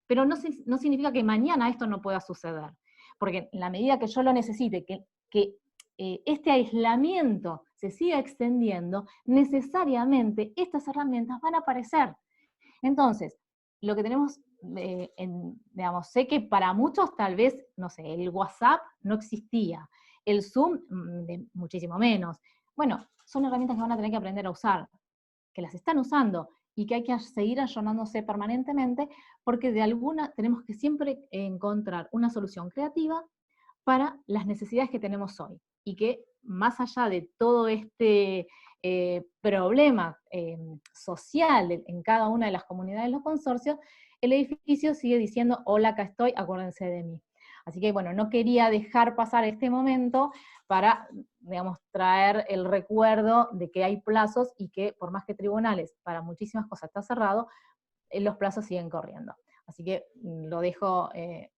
Pero no significa que mañana esto no pueda suceder. Porque en la medida que yo lo necesite, que este aislamiento se siga extendiendo, necesariamente estas herramientas van a aparecer. Entonces, lo que tenemos, digamos, sé que para muchos tal vez, no sé, el WhatsApp no existía, el Zoom muchísimo menos. Bueno, son herramientas que van a tener que aprender a usar, que las están usando, y que hay que seguir ayornándose permanentemente, porque tenemos que siempre encontrar una solución creativa para las necesidades que tenemos hoy, y que más allá de todo este problema social en cada una de las comunidades de los consorcios, el edificio sigue diciendo, hola, acá estoy, acuérdense de mí. Así que bueno, no quería dejar pasar este momento para, digamos, traer el recuerdo de que hay plazos y que por más que tribunales para muchísimas cosas está cerrado, los plazos siguen corriendo. Así que lo dejo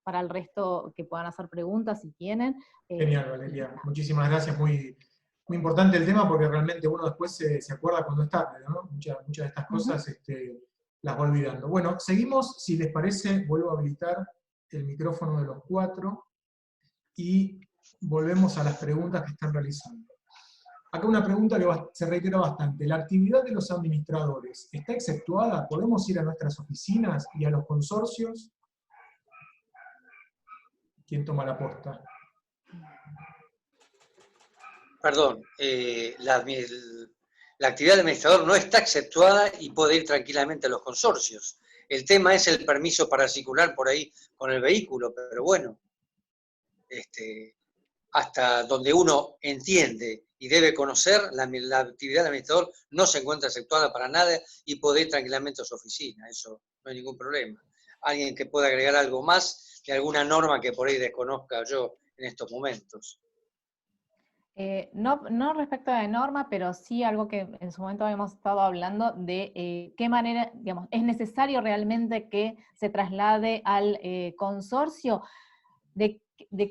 para el resto que puedan hacer preguntas si tienen. Genial, Valeria. Muchísimas gracias. Muy importante el tema porque realmente uno después se acuerda cuando es tarde, ¿no? Muchas de estas cosas las va olvidando. Bueno, seguimos, si les parece, vuelvo a habilitar el micrófono de los cuatro y volvemos a las preguntas que están realizando. Acá una pregunta que se reitera bastante. ¿La actividad de los administradores está exceptuada? ¿Podemos ir a nuestras oficinas y a los consorcios? ¿Quién toma la posta? Perdón, la actividad del administrador no está exceptuada y puede ir tranquilamente a los consorcios. El tema es el permiso para circular por ahí con el vehículo, pero bueno, hasta donde uno entiende y debe conocer, la actividad del administrador no se encuentra exceptuada para nada y puede ir tranquilamente a su oficina, eso no hay ningún problema. Alguien que pueda agregar algo más de alguna norma que por ahí desconozca yo en estos momentos. No respecto a la norma, pero sí algo que en su momento habíamos estado hablando de qué manera, digamos, es necesario realmente que se traslade al consorcio, de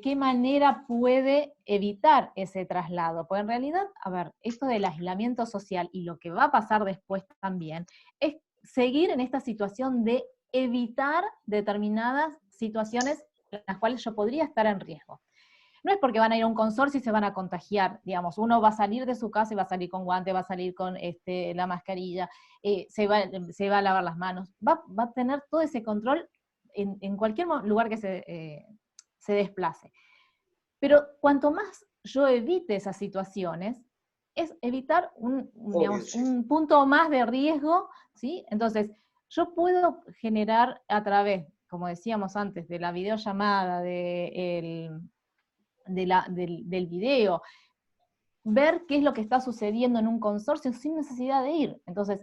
qué manera puede evitar ese traslado. Porque en realidad, a ver, esto del aislamiento social y lo que va a pasar después también, es seguir en esta situación de evitar determinadas situaciones en las cuales yo podría estar en riesgo. No es porque van a ir a un consorcio y se van a contagiar, digamos, uno va a salir de su casa y va a salir con guante, va a salir con la mascarilla, se va a lavar las manos, va a tener todo ese control en cualquier lugar que se desplace. Pero cuanto más yo evite esas situaciones, es evitar un punto más de riesgo, ¿sí? Entonces, yo puedo generar a través, como decíamos antes, de la videollamada, del video, ver qué es lo que está sucediendo en un consorcio sin necesidad de ir. Entonces,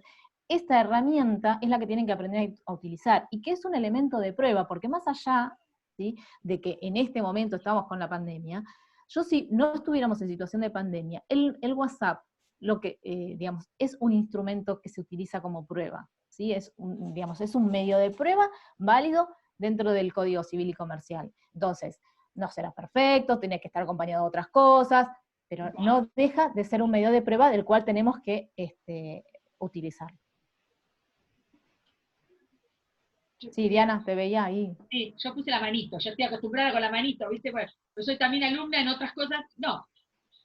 esta herramienta es la que tienen que aprender a utilizar, y que es un elemento de prueba, porque más allá, ¿sí?, de que en este momento estamos con la pandemia, si no estuviéramos en situación de pandemia, el WhatsApp, lo que, digamos, es un instrumento que se utiliza como prueba, ¿sí? Es un medio de prueba válido dentro del Código Civil y Comercial. Entonces, no será perfecto, tiene que estar acompañado de otras cosas, pero no deja de ser un medio de prueba del cual tenemos que utilizar. Sí, Diana, te veía ahí. Sí, yo puse la manito, yo estoy acostumbrada con la manito, ¿viste? Bueno, yo soy también alumna en otras cosas. No,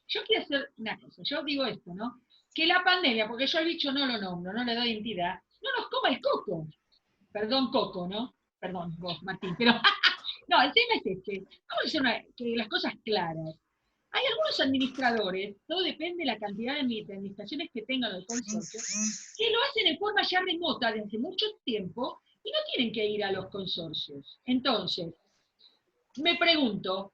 yo quiero hacer una cosa, yo digo esto, ¿no? Que la pandemia, porque yo al bicho no lo nombro, no le doy entidad, no nos coma el coco. Perdón, Coco, ¿no? Perdón, vos, Martín, pero no, el tema es este. Vamos a hacer que las cosas claras. Hay algunos administradores, todo depende de la cantidad de administraciones que tengan los consorcios, que lo hacen en forma ya remota desde mucho tiempo y no tienen que ir a los consorcios. Entonces, me pregunto,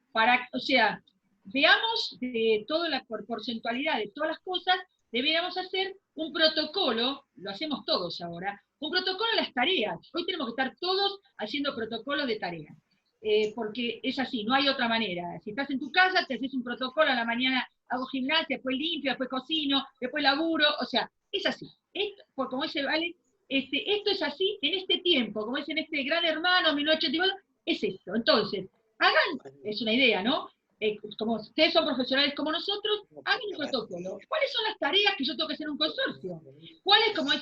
o sea, veamos de toda la porcentualidad de todas las cosas, deberíamos hacer un protocolo, lo hacemos todos ahora, un protocolo de las tareas. Hoy tenemos que estar todos haciendo protocolos de tareas. Porque es así, no hay otra manera. Si estás en tu casa, te haces un protocolo, a la mañana hago gimnasia, después limpio, después cocino, después laburo, o sea, es así. Como dice Vale, esto es así en este tiempo, como es en este Gran Hermano, 1984, es esto. Entonces, es una idea, ¿no? Como ustedes son profesionales como nosotros, hagan un protocolo. ¿Cuáles son las tareas que yo tengo que hacer en un consorcio? ¿Cuáles, como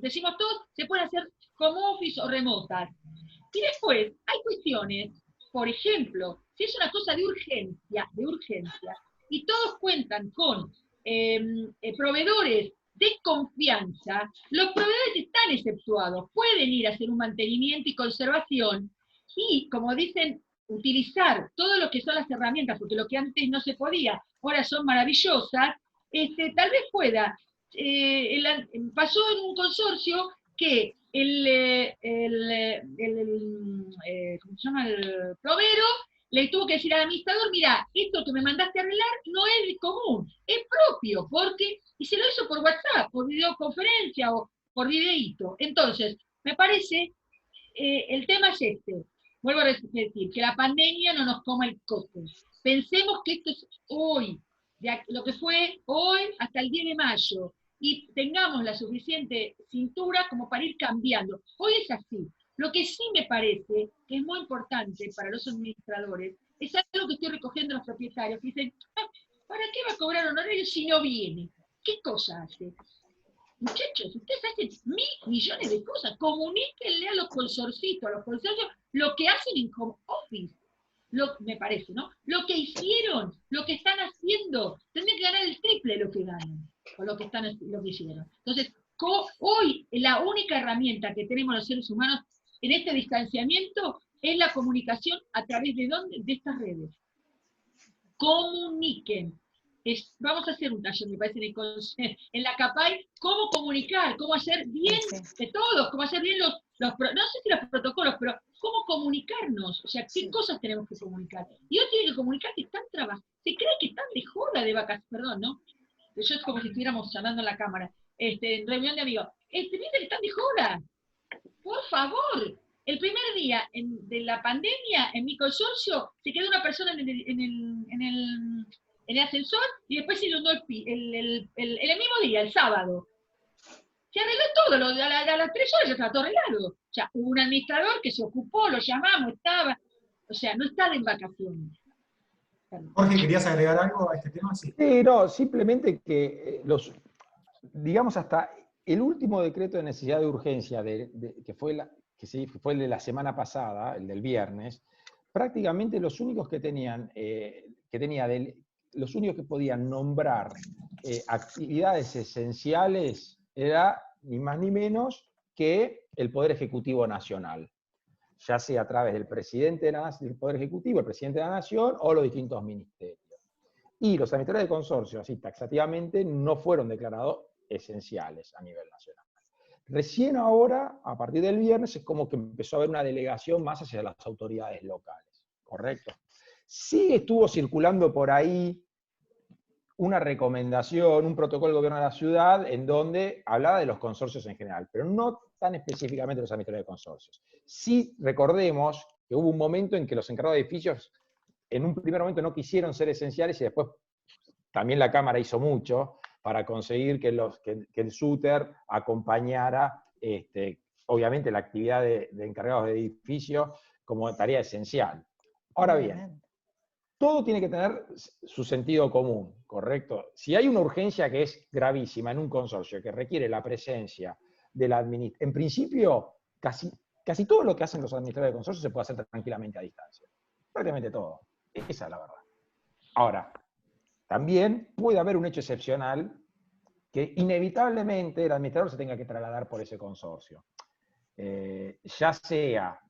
decimos todos, se pueden hacer como office o remotas? Y después hay cuestiones, por ejemplo, si es una cosa de urgencia, y todos cuentan con proveedores de confianza, los proveedores están exceptuados, pueden ir a hacer un mantenimiento y conservación, y como dicen, utilizar todo lo que son las herramientas, porque lo que antes no se podía, ahora son maravillosas, tal vez pueda. Pasó en un consorcio que ¿cómo se llama? El plomero le tuvo que decir al administrador, mira, esto que me mandaste a arreglar no es común, es propio, y se lo hizo por WhatsApp, por videoconferencia o por videíto. Entonces, me parece, el tema es este, vuelvo a repetir, que la pandemia no nos coma el coco. Pensemos que esto es hoy, lo que fue hoy hasta el 10 de mayo, y tengamos la suficiente cintura como para ir cambiando. Hoy es así. Lo que sí me parece que es muy importante para los administradores es algo que estoy recogiendo los propietarios, que dicen, ¿para qué va a cobrar honorario si no viene? ¿Qué cosa hace? Muchachos, ustedes hacen 1.000 millones de cosas. Comuníquenle a los consorcios, lo que hacen en home office. Me parece, ¿no? Lo que hicieron, lo que están haciendo, tendrían que ganar el triple de lo que ganan, o lo que hicieron. Entonces, hoy la única herramienta que tenemos los seres humanos en este distanciamiento es la comunicación a través de estas redes. Comuniquen. Vamos a hacer un taller, me parece, en la CAPAI, cómo comunicar, cómo hacer bien de todos, cómo hacer bien no sé si los protocolos, pero cómo comunicarnos, o sea, qué cosas tenemos que comunicar. Y hoy tienen que comunicar que están trabajando, se cree que están de joda de vacaciones, perdón, ¿no? Yo es como si estuviéramos charlando en la cámara, en reunión de amigos, ¿viste que están de joda? Por favor. El primer día de la pandemia, en mi consorcio, se quedó una persona en en el ascensor, y después se inundó el mismo día, el sábado. Se arregló todo, a las 3 horas ya estaba todo arreglado. O sea, hubo un administrador que se ocupó, lo llamamos, estaba, o sea, no estaba en vacaciones. Jorge, ¿querías agregar algo a este tema? Sí. Sí, no, simplemente que digamos, hasta el último decreto de necesidad de urgencia que fue el de la semana pasada, el del viernes, prácticamente los únicos que tenían, los únicos que podían nombrar actividades esenciales era ni más ni menos que el Poder Ejecutivo Nacional, ya sea a través del presidente del Poder Ejecutivo, el presidente de la Nación, o los distintos ministerios. Y los administradores de consorcio, así taxativamente, no fueron declarados esenciales a nivel nacional. Recién ahora, a partir del viernes, es como que empezó a haber una delegación más hacia las autoridades locales, ¿correcto? Sí estuvo circulando por ahí una recomendación, un protocolo del gobierno de la ciudad, en donde hablaba de los consorcios en general, pero no tan específicamente los administradores de consorcios. Sí recordemos que hubo un momento en que los encargados de edificios, en un primer momento no quisieron ser esenciales, y después también la Cámara hizo mucho para conseguir que el SUTER acompañara, obviamente, la actividad de encargados de edificios como tarea esencial. Ahora bien, todo tiene que tener su sentido común, ¿correcto? Si hay una urgencia que es gravísima en un consorcio, que requiere la presencia de la administración, en principio, casi todo lo que hacen los administradores de consorcio se puede hacer tranquilamente a distancia. Prácticamente todo. Esa es la verdad. Ahora, también puede haber un hecho excepcional que inevitablemente el administrador se tenga que trasladar por ese consorcio. Ya sea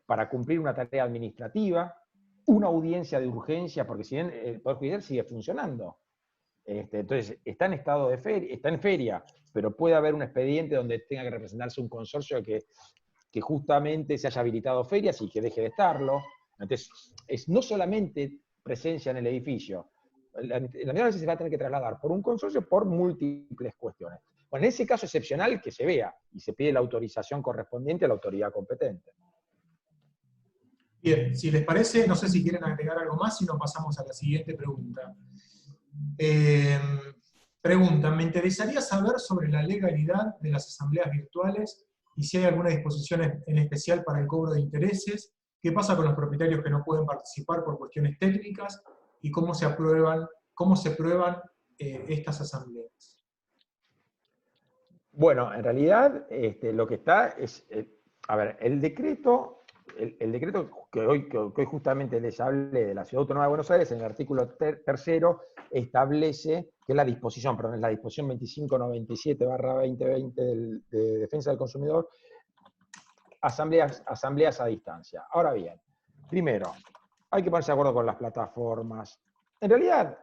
para cumplir una tarea administrativa, una audiencia de urgencia, porque si bien el Poder Judicial sigue funcionando. Entonces, está en estado de feria, está en feria, pero puede haber un expediente donde tenga que representarse un consorcio que justamente se haya habilitado ferias y que deje de estarlo. Entonces, es no solamente presencia en el edificio, la administración se va a tener que trasladar por un consorcio por múltiples cuestiones. Bueno, en ese caso excepcional, que se vea, y se pide la autorización correspondiente a la autoridad competente. Bien, si les parece, no sé si quieren agregar algo más, si no pasamos a la siguiente pregunta. Me interesaría saber sobre la legalidad de las asambleas virtuales y si hay alguna disposición en especial para el cobro de intereses, qué pasa con los propietarios que no pueden participar por cuestiones técnicas y cómo se prueban estas asambleas. Bueno, en realidad lo que está es, a ver, el decreto que hoy justamente les hablé de la Ciudad Autónoma de Buenos Aires, en el artículo 3º, establece que la disposición 2597/2020 de Defensa del Consumidor, asambleas a distancia. Ahora bien, primero, hay que ponerse de acuerdo con las plataformas. En realidad,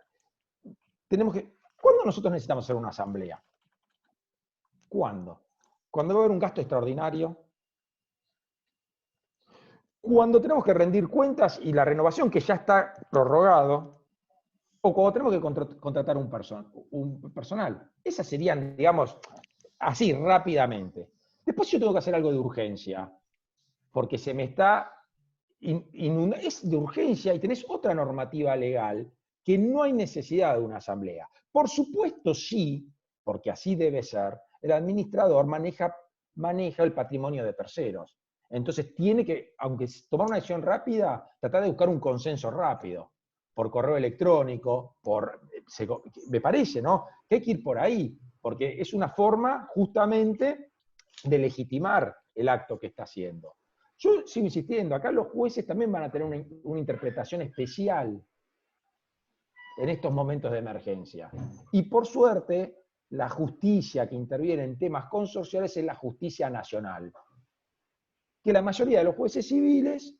¿cuándo nosotros necesitamos hacer una asamblea? ¿Cuándo? Cuando va a haber un gasto extraordinario, cuando tenemos que rendir cuentas y la renovación que ya está prorrogado, o cuando tenemos que contratar un personal. Esas serían, digamos, así, rápidamente. Después yo tengo que hacer algo de urgencia, porque se me está inundando, es de urgencia y tenés otra normativa legal que no hay necesidad de una asamblea. Por supuesto sí, porque así debe ser, el administrador maneja el patrimonio de terceros. Entonces tiene que, aunque tomar una decisión rápida, tratar de buscar un consenso rápido, por correo electrónico, me parece, ¿no? Que hay que ir por ahí, porque es una forma justamente de legitimar el acto que está haciendo. Yo sigo insistiendo, acá los jueces también van a tener una interpretación especial en estos momentos de emergencia. Y por suerte, la justicia que interviene en temas consorciales es la justicia nacional, que la mayoría de los jueces civiles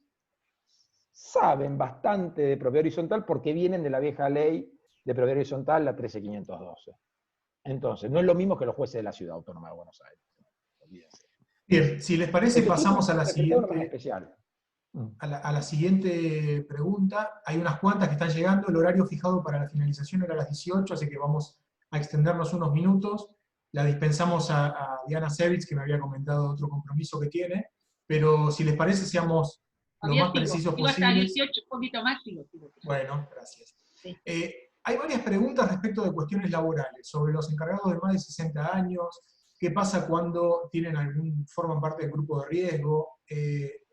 saben bastante de propiedad horizontal porque vienen de la vieja ley de propiedad horizontal, la 13512. Entonces, no es lo mismo que los jueces de la Ciudad Autónoma de Buenos Aires. Olvídense. Bien, si les parece, pasamos a la siguiente. Especial. A la siguiente pregunta. Hay unas cuantas que están llegando. El horario fijado para la finalización era a las 18, así que vamos a extendernos unos minutos. La dispensamos a Diana Sevitz, que me había comentado otro compromiso que tiene. Pero si les parece, seamos lo más precisos posibles. Hasta 18, un poquito más. Bueno, gracias. Sí. hay varias preguntas respecto de cuestiones laborales, sobre los encargados de más de 60 años, qué pasa cuando forman parte del grupo de riesgo.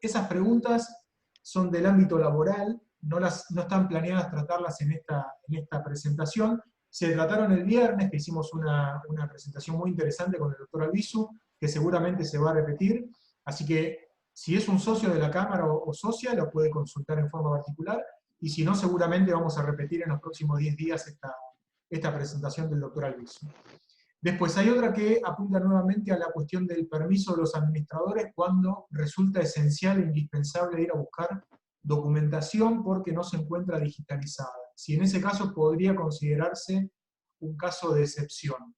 Esas preguntas son del ámbito laboral, no están planeadas tratarlas en esta presentación. Se trataron el viernes, que hicimos una presentación muy interesante con el doctor Albizu, que seguramente se va a repetir, así que si es un socio de la Cámara o socia, lo puede consultar en forma particular, y si no, seguramente vamos a repetir en los próximos 10 días esta presentación del doctor Albizu. Después hay otra que apunta nuevamente a la cuestión del permiso de los administradores cuando resulta esencial e indispensable ir a buscar documentación porque no se encuentra digitalizada. Si en ese caso podría considerarse un caso de excepción.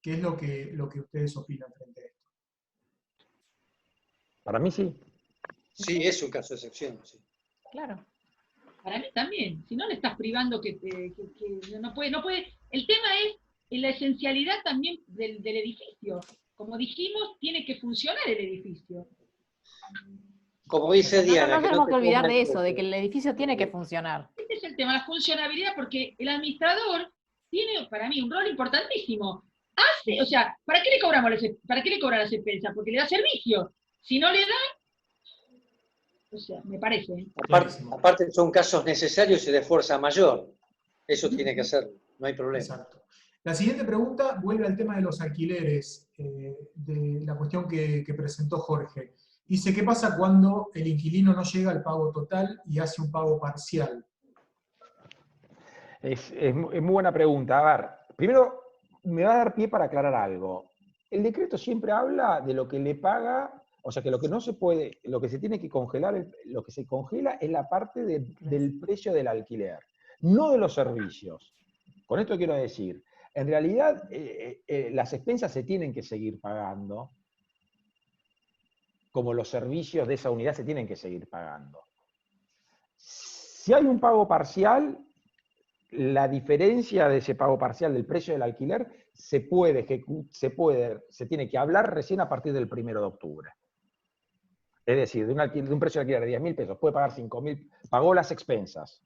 ¿Qué es lo que ustedes opinan frente a esto? Para mí sí. Sí, es un caso de excepción. Sí. Claro. Para mí también. Si no, le estás privando que no puede. El tema es la esencialidad también del edificio. Como dijimos, tiene que funcionar el edificio. Como dice Diana. No tenemos que olvidar de eso, de que el edificio tiene que funcionar. Este es el tema, la funcionabilidad, porque el administrador tiene, para mí, un rol importantísimo. O sea, ¿para qué le cobran las expensas? Porque le da servicio. Si no le dan, o sea, me parece. Aparte son casos necesarios y de fuerza mayor. Eso tiene que hacerlo, no hay problema. Exacto. La siguiente pregunta vuelve al tema de los alquileres, de la cuestión que presentó Jorge. Dice, ¿qué pasa cuando el inquilino no llega al pago total y hace un pago parcial? Es muy buena pregunta. A ver, primero me va a dar pie para aclarar algo. El decreto siempre habla de lo que le paga, o sea que lo que no se puede, lo que se tiene que congelar, lo que se congela es la parte del precio del alquiler, no de los servicios. Con esto quiero decir, en realidad las expensas se tienen que seguir pagando, como los servicios de esa unidad se tienen que seguir pagando. Si hay un pago parcial, la diferencia de ese pago parcial del precio del alquiler se tiene que hablar recién a partir del 1 de octubre. Es decir, de un precio de alquiler de 10.000 pesos, puede pagar 5.000, pagó las expensas,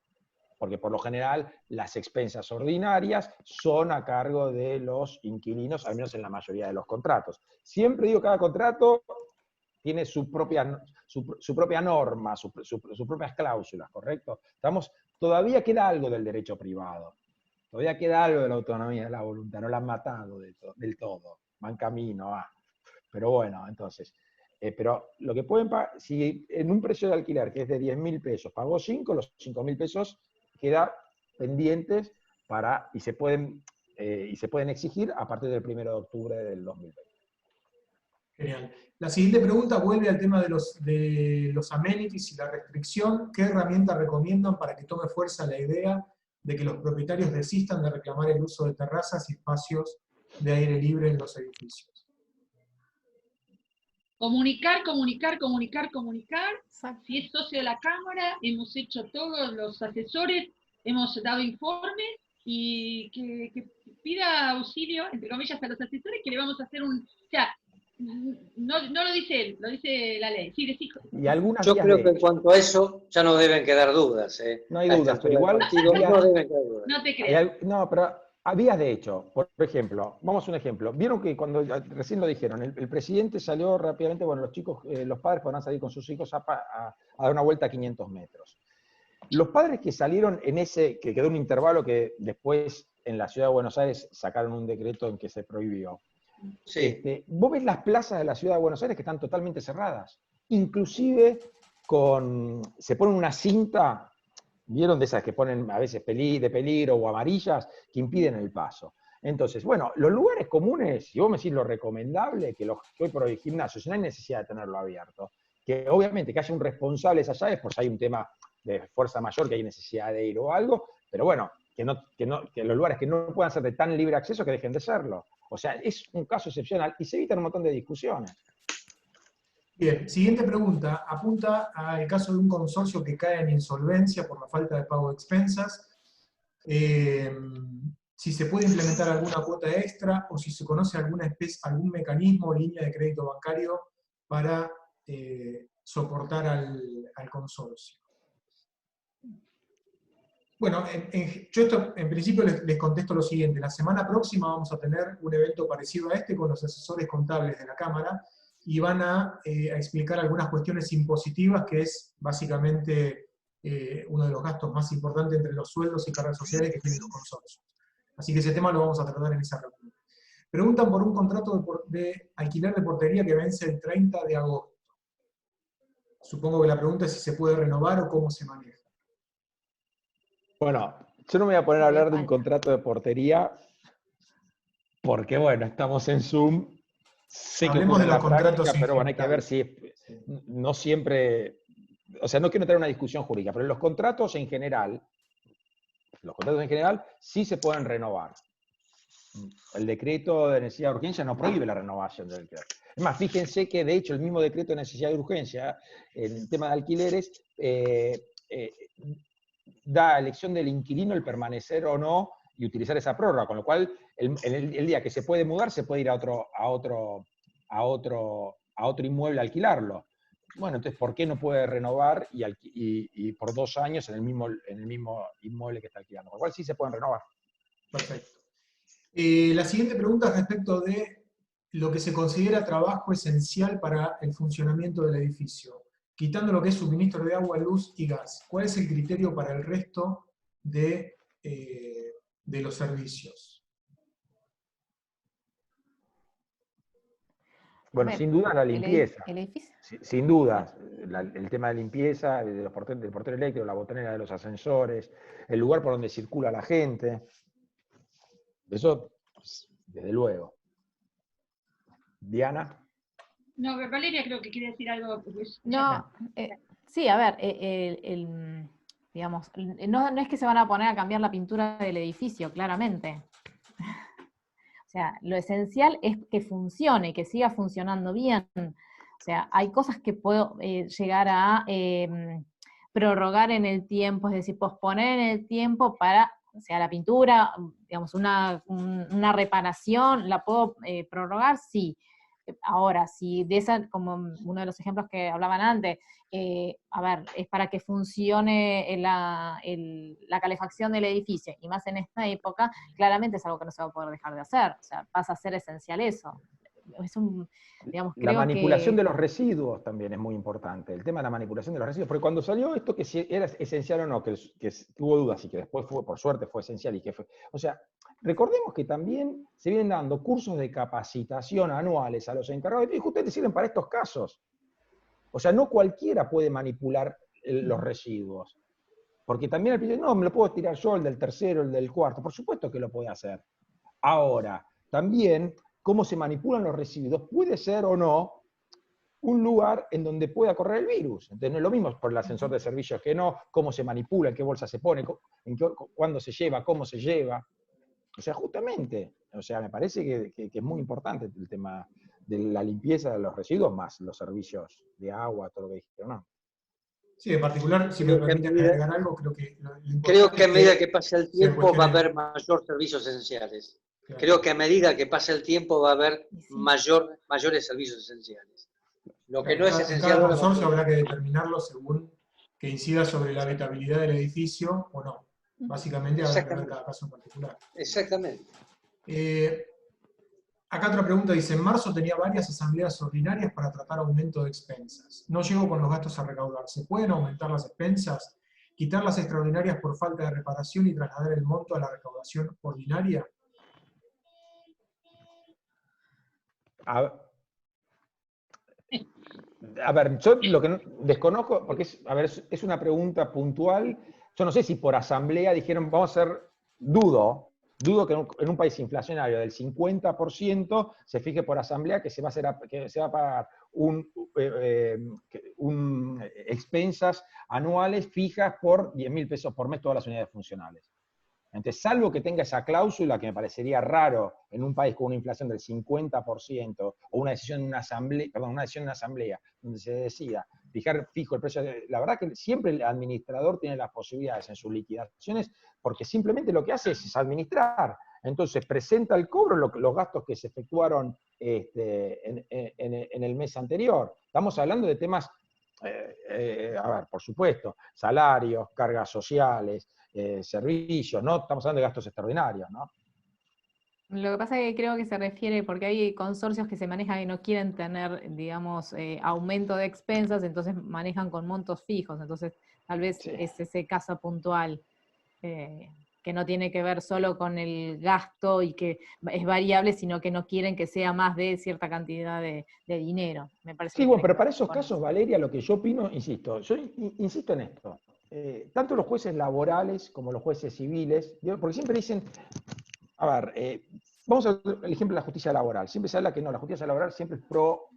porque por lo general las expensas ordinarias son a cargo de los inquilinos, al menos en la mayoría de los contratos. Siempre digo que cada contrato tiene su propia norma, sus propias cláusulas, ¿correcto? Todavía queda algo del derecho privado, todavía queda algo de la autonomía de la voluntad, no la han matado del todo, van camino a. Pero bueno, entonces, pero lo que pueden pagar, si en un precio de alquiler que es de 10.000 pesos, pagó 5, los 5.000 pesos quedan pendientes y se pueden exigir a partir del 1 de octubre del 2020. Genial. La siguiente pregunta vuelve al tema de los amenities y la restricción. ¿Qué herramientas recomiendan para que tome fuerza la idea de que los propietarios desistan de reclamar el uso de terrazas y espacios de aire libre en los edificios? Comunicar. Si es socio de la Cámara, hemos hecho todos los asesores, hemos dado informes y que pida auxilio, entre comillas, a los asesores, que le vamos a hacer o sea, no lo dice él, lo dice la ley. Sí, yo creo que en cuanto a eso ya no deben quedar dudas. No hay dudas, pero igual no deben quedar dudas. No te creas. No, pero había de hecho, por ejemplo, vamos a un ejemplo. Vieron que cuando recién lo dijeron, el presidente salió rápidamente, bueno, los padres podrán salir con sus hijos a dar una vuelta a 500 metros. Los padres que salieron que quedó un intervalo que después en la Ciudad de Buenos Aires sacaron un decreto en que se prohibió. Sí. Vos ves las plazas de la Ciudad de Buenos Aires que están totalmente cerradas. Inclusive se ponen una cinta, ¿vieron de esas que ponen a veces de peligro o amarillas, que impiden el paso? Entonces, bueno, los lugares comunes, si vos me decís lo recomendable, que hoy por hoy gimnasios, no hay necesidad de tenerlo abierto, que obviamente que haya un responsable de esas llaves, pues hay un tema de fuerza mayor que hay necesidad de ir o algo, pero bueno, que los lugares que no puedan ser de tan libre acceso que dejen de serlo. O sea, es un caso excepcional y se evitan un montón de discusiones. Bien, siguiente pregunta. Apunta al caso de un consorcio que cae en insolvencia por la falta de pago de expensas. Si se puede implementar alguna cuota extra o si se conoce algún mecanismo o línea de crédito bancario para soportar al consorcio. Bueno, yo esto en principio les contesto lo siguiente. La semana próxima vamos a tener un evento parecido a este con los asesores contables de la Cámara y van a explicar algunas cuestiones impositivas, que es básicamente uno de los gastos más importantes entre los sueldos y cargas sociales que tienen los consorcios. Así que ese tema lo vamos a tratar en esa reunión. Preguntan por un contrato de alquiler de portería que vence el 30 de agosto. Supongo que la pregunta es si se puede renovar o cómo se maneja. Bueno, yo no me voy a poner a hablar de un contrato de portería porque, bueno, estamos en Zoom. Sé que Hablemos ocurre de en los la contratos práctica, pero bueno, hay que ver general. si no siempre, o sea, no quiero entrar en una discusión jurídica, pero los contratos en general sí se pueden renovar. El decreto de necesidad de urgencia no prohíbe la renovación del alquiler. Es más, fíjense que de hecho el mismo decreto de necesidad de urgencia en el tema de alquileres da a elección del inquilino el permanecer o no y utilizar esa prórroga, con lo cual el día que se puede mudar se puede ir a otro inmueble a alquilarlo. Bueno, entonces, ¿por qué no puede renovar y por 2 años en el mismo inmueble que está alquilando? Con lo cual sí se pueden renovar. Perfecto. La siguiente pregunta es respecto de lo que se considera trabajo esencial para el funcionamiento del edificio, quitando lo que es suministro de agua, luz y gas. ¿Cuál es el criterio para el resto de los servicios? Bueno, sin duda la limpieza. ¿El edificio? Sin duda, el tema de limpieza, del portero eléctrico, la botonera de los ascensores, el lugar por donde circula la gente. Eso, desde luego. Diana. No, Valeria creo que quiere decir algo. No, sí, a ver, digamos, no es que se van a poner a cambiar la pintura del edificio, claramente. O sea, lo esencial es que funcione, que siga funcionando bien. O sea, hay cosas que puedo llegar a prorrogar en el tiempo, es decir, posponer en el tiempo para, o sea, la pintura, digamos, una reparación, ¿la puedo prorrogar? Sí. Ahora, si de esa, como uno de los ejemplos que hablaban antes, a ver, es para que funcione la calefacción del edificio, y más en esta época, claramente es algo que no se va a poder dejar de hacer, o sea, pasa a ser esencial eso. Es digamos, La creo manipulación que... de los residuos también es muy importante, el tema de la manipulación de los residuos, porque cuando salió esto que si era esencial o no, que hubo dudas y que después por suerte fue esencial y que fue, o sea, recordemos que también se vienen dando cursos de capacitación anuales a los encargados y justamente sirven para estos casos. O sea, no cualquiera puede manipular los residuos, porque también el piso, no, me lo puedo tirar yo, el del tercero, el del cuarto, por supuesto que lo puede hacer. Ahora, también cómo se manipulan los residuos puede ser o no un lugar en donde pueda correr el virus. Entonces no es lo mismo por el ascensor de servicios que no, cómo se manipula, en qué bolsa se pone, cuándo se lleva, cómo se lleva. O sea, justamente, o sea, me parece que es muy importante el tema de la limpieza de los residuos más los servicios de agua, todo lo que dijeron, ¿no? Sí, en particular, si me permiten agregar algo, creo que a medida que pase el sean tiempo va a cuestiones- haber mayor servicios esenciales. Claro. Creo que a medida que pase el tiempo va a haber mayores servicios esenciales. Lo que no es En esencial cada ahora va a consorcio ser. habrá que determinarlo según que incida sobre la habitabilidad del edificio o no. Básicamente habrá que ver cada caso en particular. Exactamente. Acá otra pregunta dice, en marzo tenía varias asambleas ordinarias para tratar aumento de expensas. No llego con los gastos a recaudar. ¿Se pueden aumentar las expensas? ¿Quitar las extraordinarias por falta de reparación y trasladar el monto a la recaudación ordinaria? A ver, yo lo que desconozco, porque es una pregunta puntual, yo no sé si por asamblea dijeron, vamos a hacer, dudo que en un país inflacionario del 50% se fije por asamblea que se va a pagar expensas anuales fijas por 10.000 pesos por mes todas las unidades funcionales. Entonces, salvo que tenga esa cláusula, que me parecería raro en un país con una inflación del 50%, o una decisión en una asamblea, donde se decida fijar fijo el precio. La verdad que siempre el administrador tiene las posibilidades en sus liquidaciones, porque simplemente lo que hace es administrar. Entonces, presenta el cobro los gastos que se efectuaron en el mes anterior. Estamos hablando de temas, a ver, por supuesto, salarios, cargas sociales, servicios, no estamos hablando de gastos extraordinarios, ¿no? Lo que pasa es que creo que se refiere, porque hay consorcios que se manejan y no quieren tener, digamos, aumento de expensas, entonces manejan con montos fijos, entonces tal vez Sí. es ese caso puntual, que no tiene que ver solo con el gasto y que es variable, sino que no quieren que sea más de cierta cantidad de dinero. Me parece Sí, que bueno, tiene pero que para ver esos con casos, eso. Valeria, lo que yo opino, insisto, yo insisto en esto, tanto los jueces laborales como los jueces civiles, porque siempre dicen, a ver, vamos al ejemplo de la justicia laboral, siempre se habla que no, la justicia laboral siempre es pro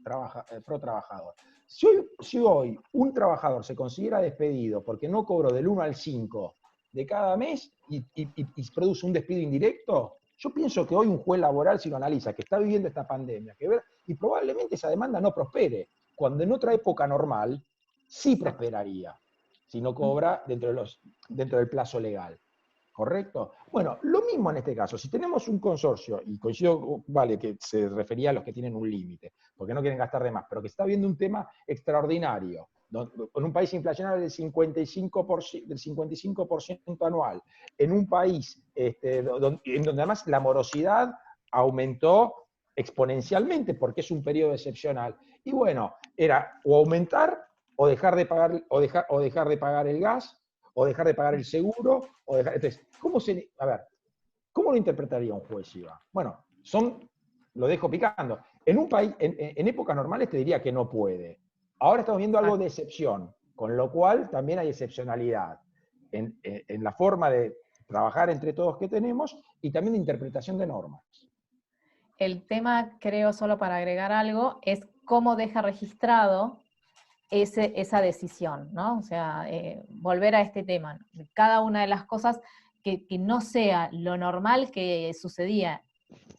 trabajador. Si hoy un trabajador se considera despedido porque no cobró del 1 al 5 de cada mes y produce un despido indirecto, yo pienso que hoy un juez laboral, si lo analiza, que está viviendo esta pandemia, y probablemente esa demanda no prospere, cuando en otra época normal sí prosperaría, si no cobra dentro del plazo legal. ¿Correcto? Bueno, lo mismo en este caso. Si tenemos un consorcio, y coincido, vale, que se refería a los que tienen un límite, porque no quieren gastar de más, pero que está viendo un tema extraordinario, en un país inflacionario del 55% anual, en un país en donde además la morosidad aumentó exponencialmente porque es un periodo excepcional. Y bueno, era o aumentar o dejar de pagar, o dejar de pagar el gas, o dejar de pagar el seguro, o dejar. Entonces, ¿cómo lo interpretaría un juez, Iba? Bueno, lo dejo picando. En un país, en épocas normales te diría que no puede. Ahora estamos viendo algo de excepción, con lo cual también hay excepcionalidad en la forma de trabajar entre todos que tenemos y también de interpretación de normas. El tema, creo, solo para agregar algo, es cómo deja registrado esa decisión, ¿no? O sea, volver a este tema. Cada una de las cosas que no sea lo normal que sucedía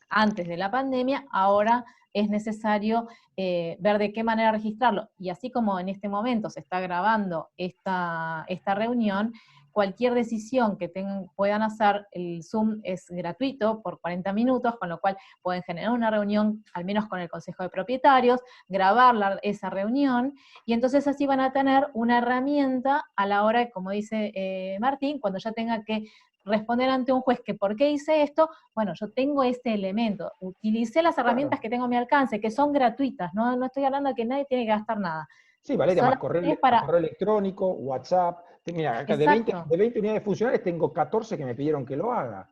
antes de la pandemia, ahora es necesario ver de qué manera registrarlo. Y así como en este momento se está grabando esta reunión, cualquier decisión que puedan hacer, el Zoom es gratuito por 40 minutos, con lo cual pueden generar una reunión, al menos con el Consejo de Propietarios, grabar esa reunión, y entonces así van a tener una herramienta a la hora, como dice Martín, cuando ya tenga que responder ante un juez que ¿por qué hice esto? Bueno, yo tengo este elemento, utilicé las herramientas que tengo a mi alcance, que son gratuitas, no estoy hablando de que nadie tiene que gastar nada. Sí, Valeria, más Solamente correo electrónico, WhatsApp. Mira, acá de 20 unidades funcionales tengo 14 que me pidieron que lo haga.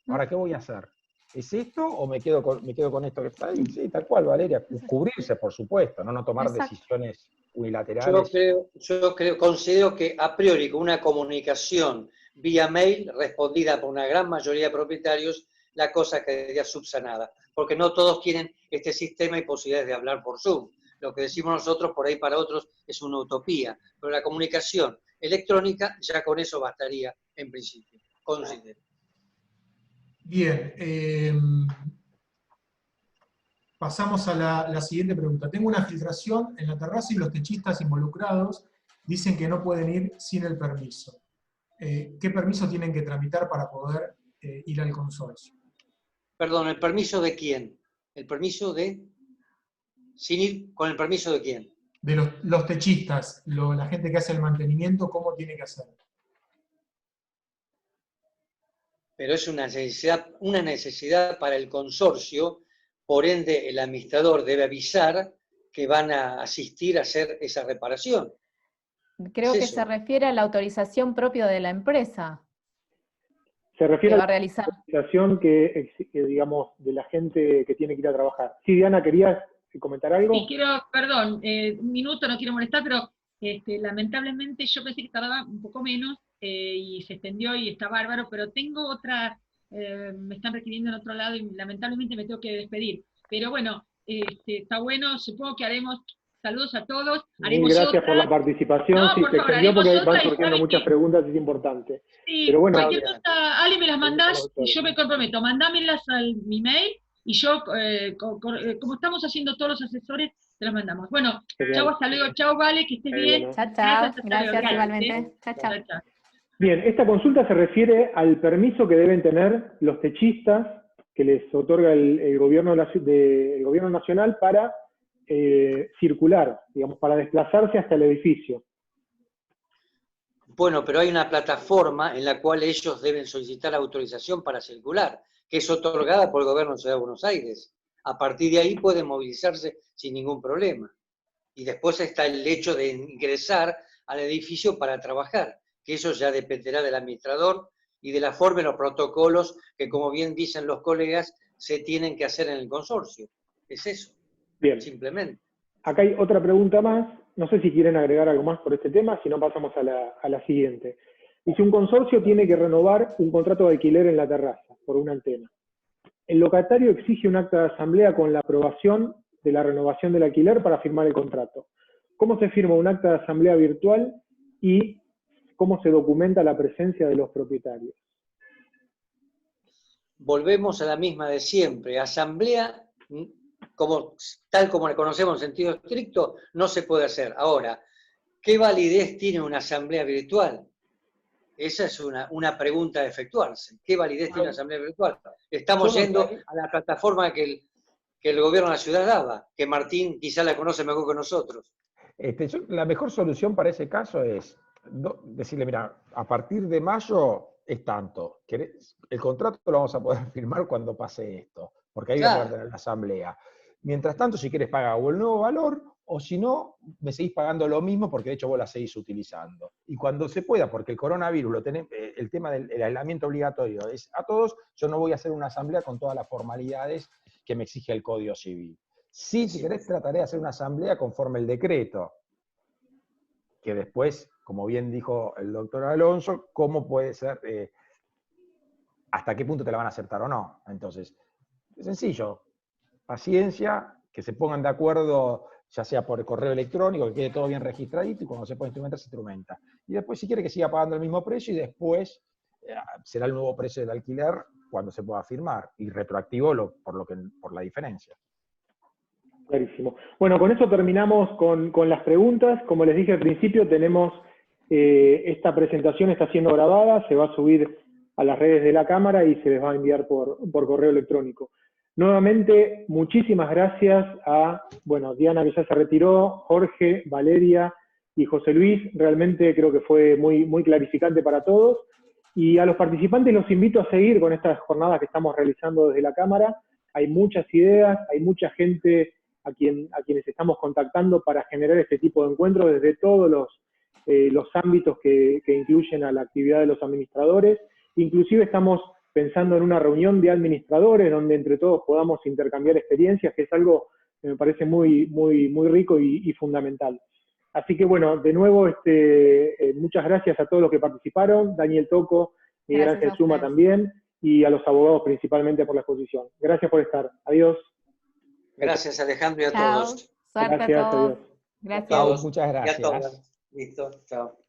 Ahora, ¿qué voy a hacer? ¿Es esto o me quedo con esto que está ahí? Sí, tal cual, Valeria. Cubrirse, por supuesto, no tomar decisiones unilaterales. Considero que a priori con una comunicación vía mail respondida por una gran mayoría de propietarios, la cosa quedaría subsanada, porque no todos quieren este sistema y posibilidades de hablar por Zoom. Lo que decimos nosotros por ahí para otros es una utopía, pero la comunicación electrónica ya con eso bastaría en principio, considero. Bien, pasamos a la siguiente pregunta. Tengo una filtración en la terraza y los techistas involucrados dicen que no pueden ir sin el permiso. ¿Qué permiso tienen que tramitar para poder ir al consorcio? Perdón, ¿el permiso de quién? ¿El permiso de...? ¿Sin ir con el permiso de quién? De los techistas, la gente que hace el mantenimiento, ¿cómo tiene que hacer? Pero es una necesidad para el consorcio, por ende el administrador debe avisar que van a asistir a hacer esa reparación. Creo que se refiere a la autorización propia de la empresa. Se refiere a la autorización que, digamos, de la gente que tiene que ir a trabajar. Sí, Diana, ¿querías comentar algo? Sí, perdón, un minuto, no quiero molestar, pero lamentablemente yo pensé que tardaba un poco menos y se extendió y está bárbaro, pero tengo otra, me están requiriendo en otro lado y lamentablemente me tengo que despedir. Pero bueno, está bueno, supongo que haremos saludos a todos. Gracias por la participación, no, sí, por se favor, extendió porque van otra, surgiendo muchas preguntas, es importante. Sí, pero bueno, cualquier cosa, Ali, me las mandás y yo me comprometo, mandámelas al mi mail y yo, como estamos haciendo todos los asesores, te las mandamos. Bueno, chau, hasta luego, chau, Vale, que estés bien. Chao, gracias igualmente. Chao. Bien, esta consulta se refiere al permiso que deben tener los techistas que les otorga el gobierno nacional para circular, digamos, para desplazarse hasta el edificio. Bueno, pero hay una plataforma en la cual ellos deben solicitar autorización para circular, que es otorgada por el gobierno de Ciudad de Buenos Aires. A partir de ahí pueden movilizarse sin ningún problema. Y después está el hecho de ingresar al edificio para trabajar, que eso ya dependerá del administrador y de la forma y los protocolos que, como bien dicen los colegas, se tienen que hacer en el consorcio. Es eso, Bien. simplemente. Acá hay otra pregunta más. No sé si quieren agregar algo más por este tema, si no pasamos a la siguiente. Dice, un consorcio tiene que renovar un contrato de alquiler en la terraza por una antena. El locatario exige un acta de asamblea con la aprobación de la renovación del alquiler para firmar el contrato. ¿Cómo se firma un acta de asamblea virtual y cómo se documenta la presencia de los propietarios? Volvemos a la misma de siempre. Asamblea, tal como la conocemos en sentido estricto, no se puede hacer. Ahora, ¿qué validez tiene una asamblea virtual? Esa es una pregunta a efectuarse. ¿Qué validez tiene una asamblea virtual? Estamos yendo a la plataforma que el gobierno de la ciudad daba, que Martín quizá la conoce mejor que nosotros. La mejor solución para ese caso es decirle, mira, a partir de mayo es tanto. El contrato lo vamos a poder firmar cuando pase esto, porque ahí vamos a tener la asamblea. Mientras tanto, si quieres pagar o el nuevo valor, o si no, me seguís pagando lo mismo porque de hecho vos la seguís utilizando. Y cuando se pueda, porque el coronavirus, el tema del aislamiento obligatorio es a todos, yo no voy a hacer una asamblea con todas las formalidades que me exige el Código Civil. Sí, si querés, trataré de hacer una asamblea conforme el decreto, que después, como bien dijo el doctor Alonso, cómo puede ser, hasta qué punto te la van a aceptar o no. Entonces, es sencillo, paciencia, que se pongan de acuerdo, ya sea por el correo electrónico, que quede todo bien registradito, y cuando se puede instrumentar, se instrumenta. Y después, si quiere que siga pagando el mismo precio, y después será el nuevo precio del alquiler cuando se pueda firmar, y retroactivo por la diferencia. Clarísimo. Bueno, con eso terminamos con las preguntas. Como les dije al principio, tenemos esta presentación está siendo grabada, se va a subir a las redes de la Cámara y se les va a enviar por correo electrónico. Nuevamente, muchísimas gracias a, Diana, que ya se retiró, Jorge, Valeria y José Luis. Realmente creo que fue muy, muy clarificante para todos. Y a los participantes los invito a seguir con estas jornadas que estamos realizando desde la Cámara. Hay muchas ideas, hay mucha gente a quienes estamos contactando para generar este tipo de encuentros desde todos los ámbitos que incluyen a la actividad de los administradores. Inclusive estamos pensando en una reunión de administradores donde entre todos podamos intercambiar experiencias, que es algo que me parece muy, muy, muy rico y fundamental. Así que de nuevo, muchas gracias a todos los que participaron, Daniel Tocco, Miguel Ángel Suma también, y a los abogados principalmente por la exposición. Gracias por estar. Adiós. Gracias, Alejandro, y a todos. Suerte Gracias, a todos. adiós. Gracias. Chao, muchas Y a gracias. todas. Listo, chao.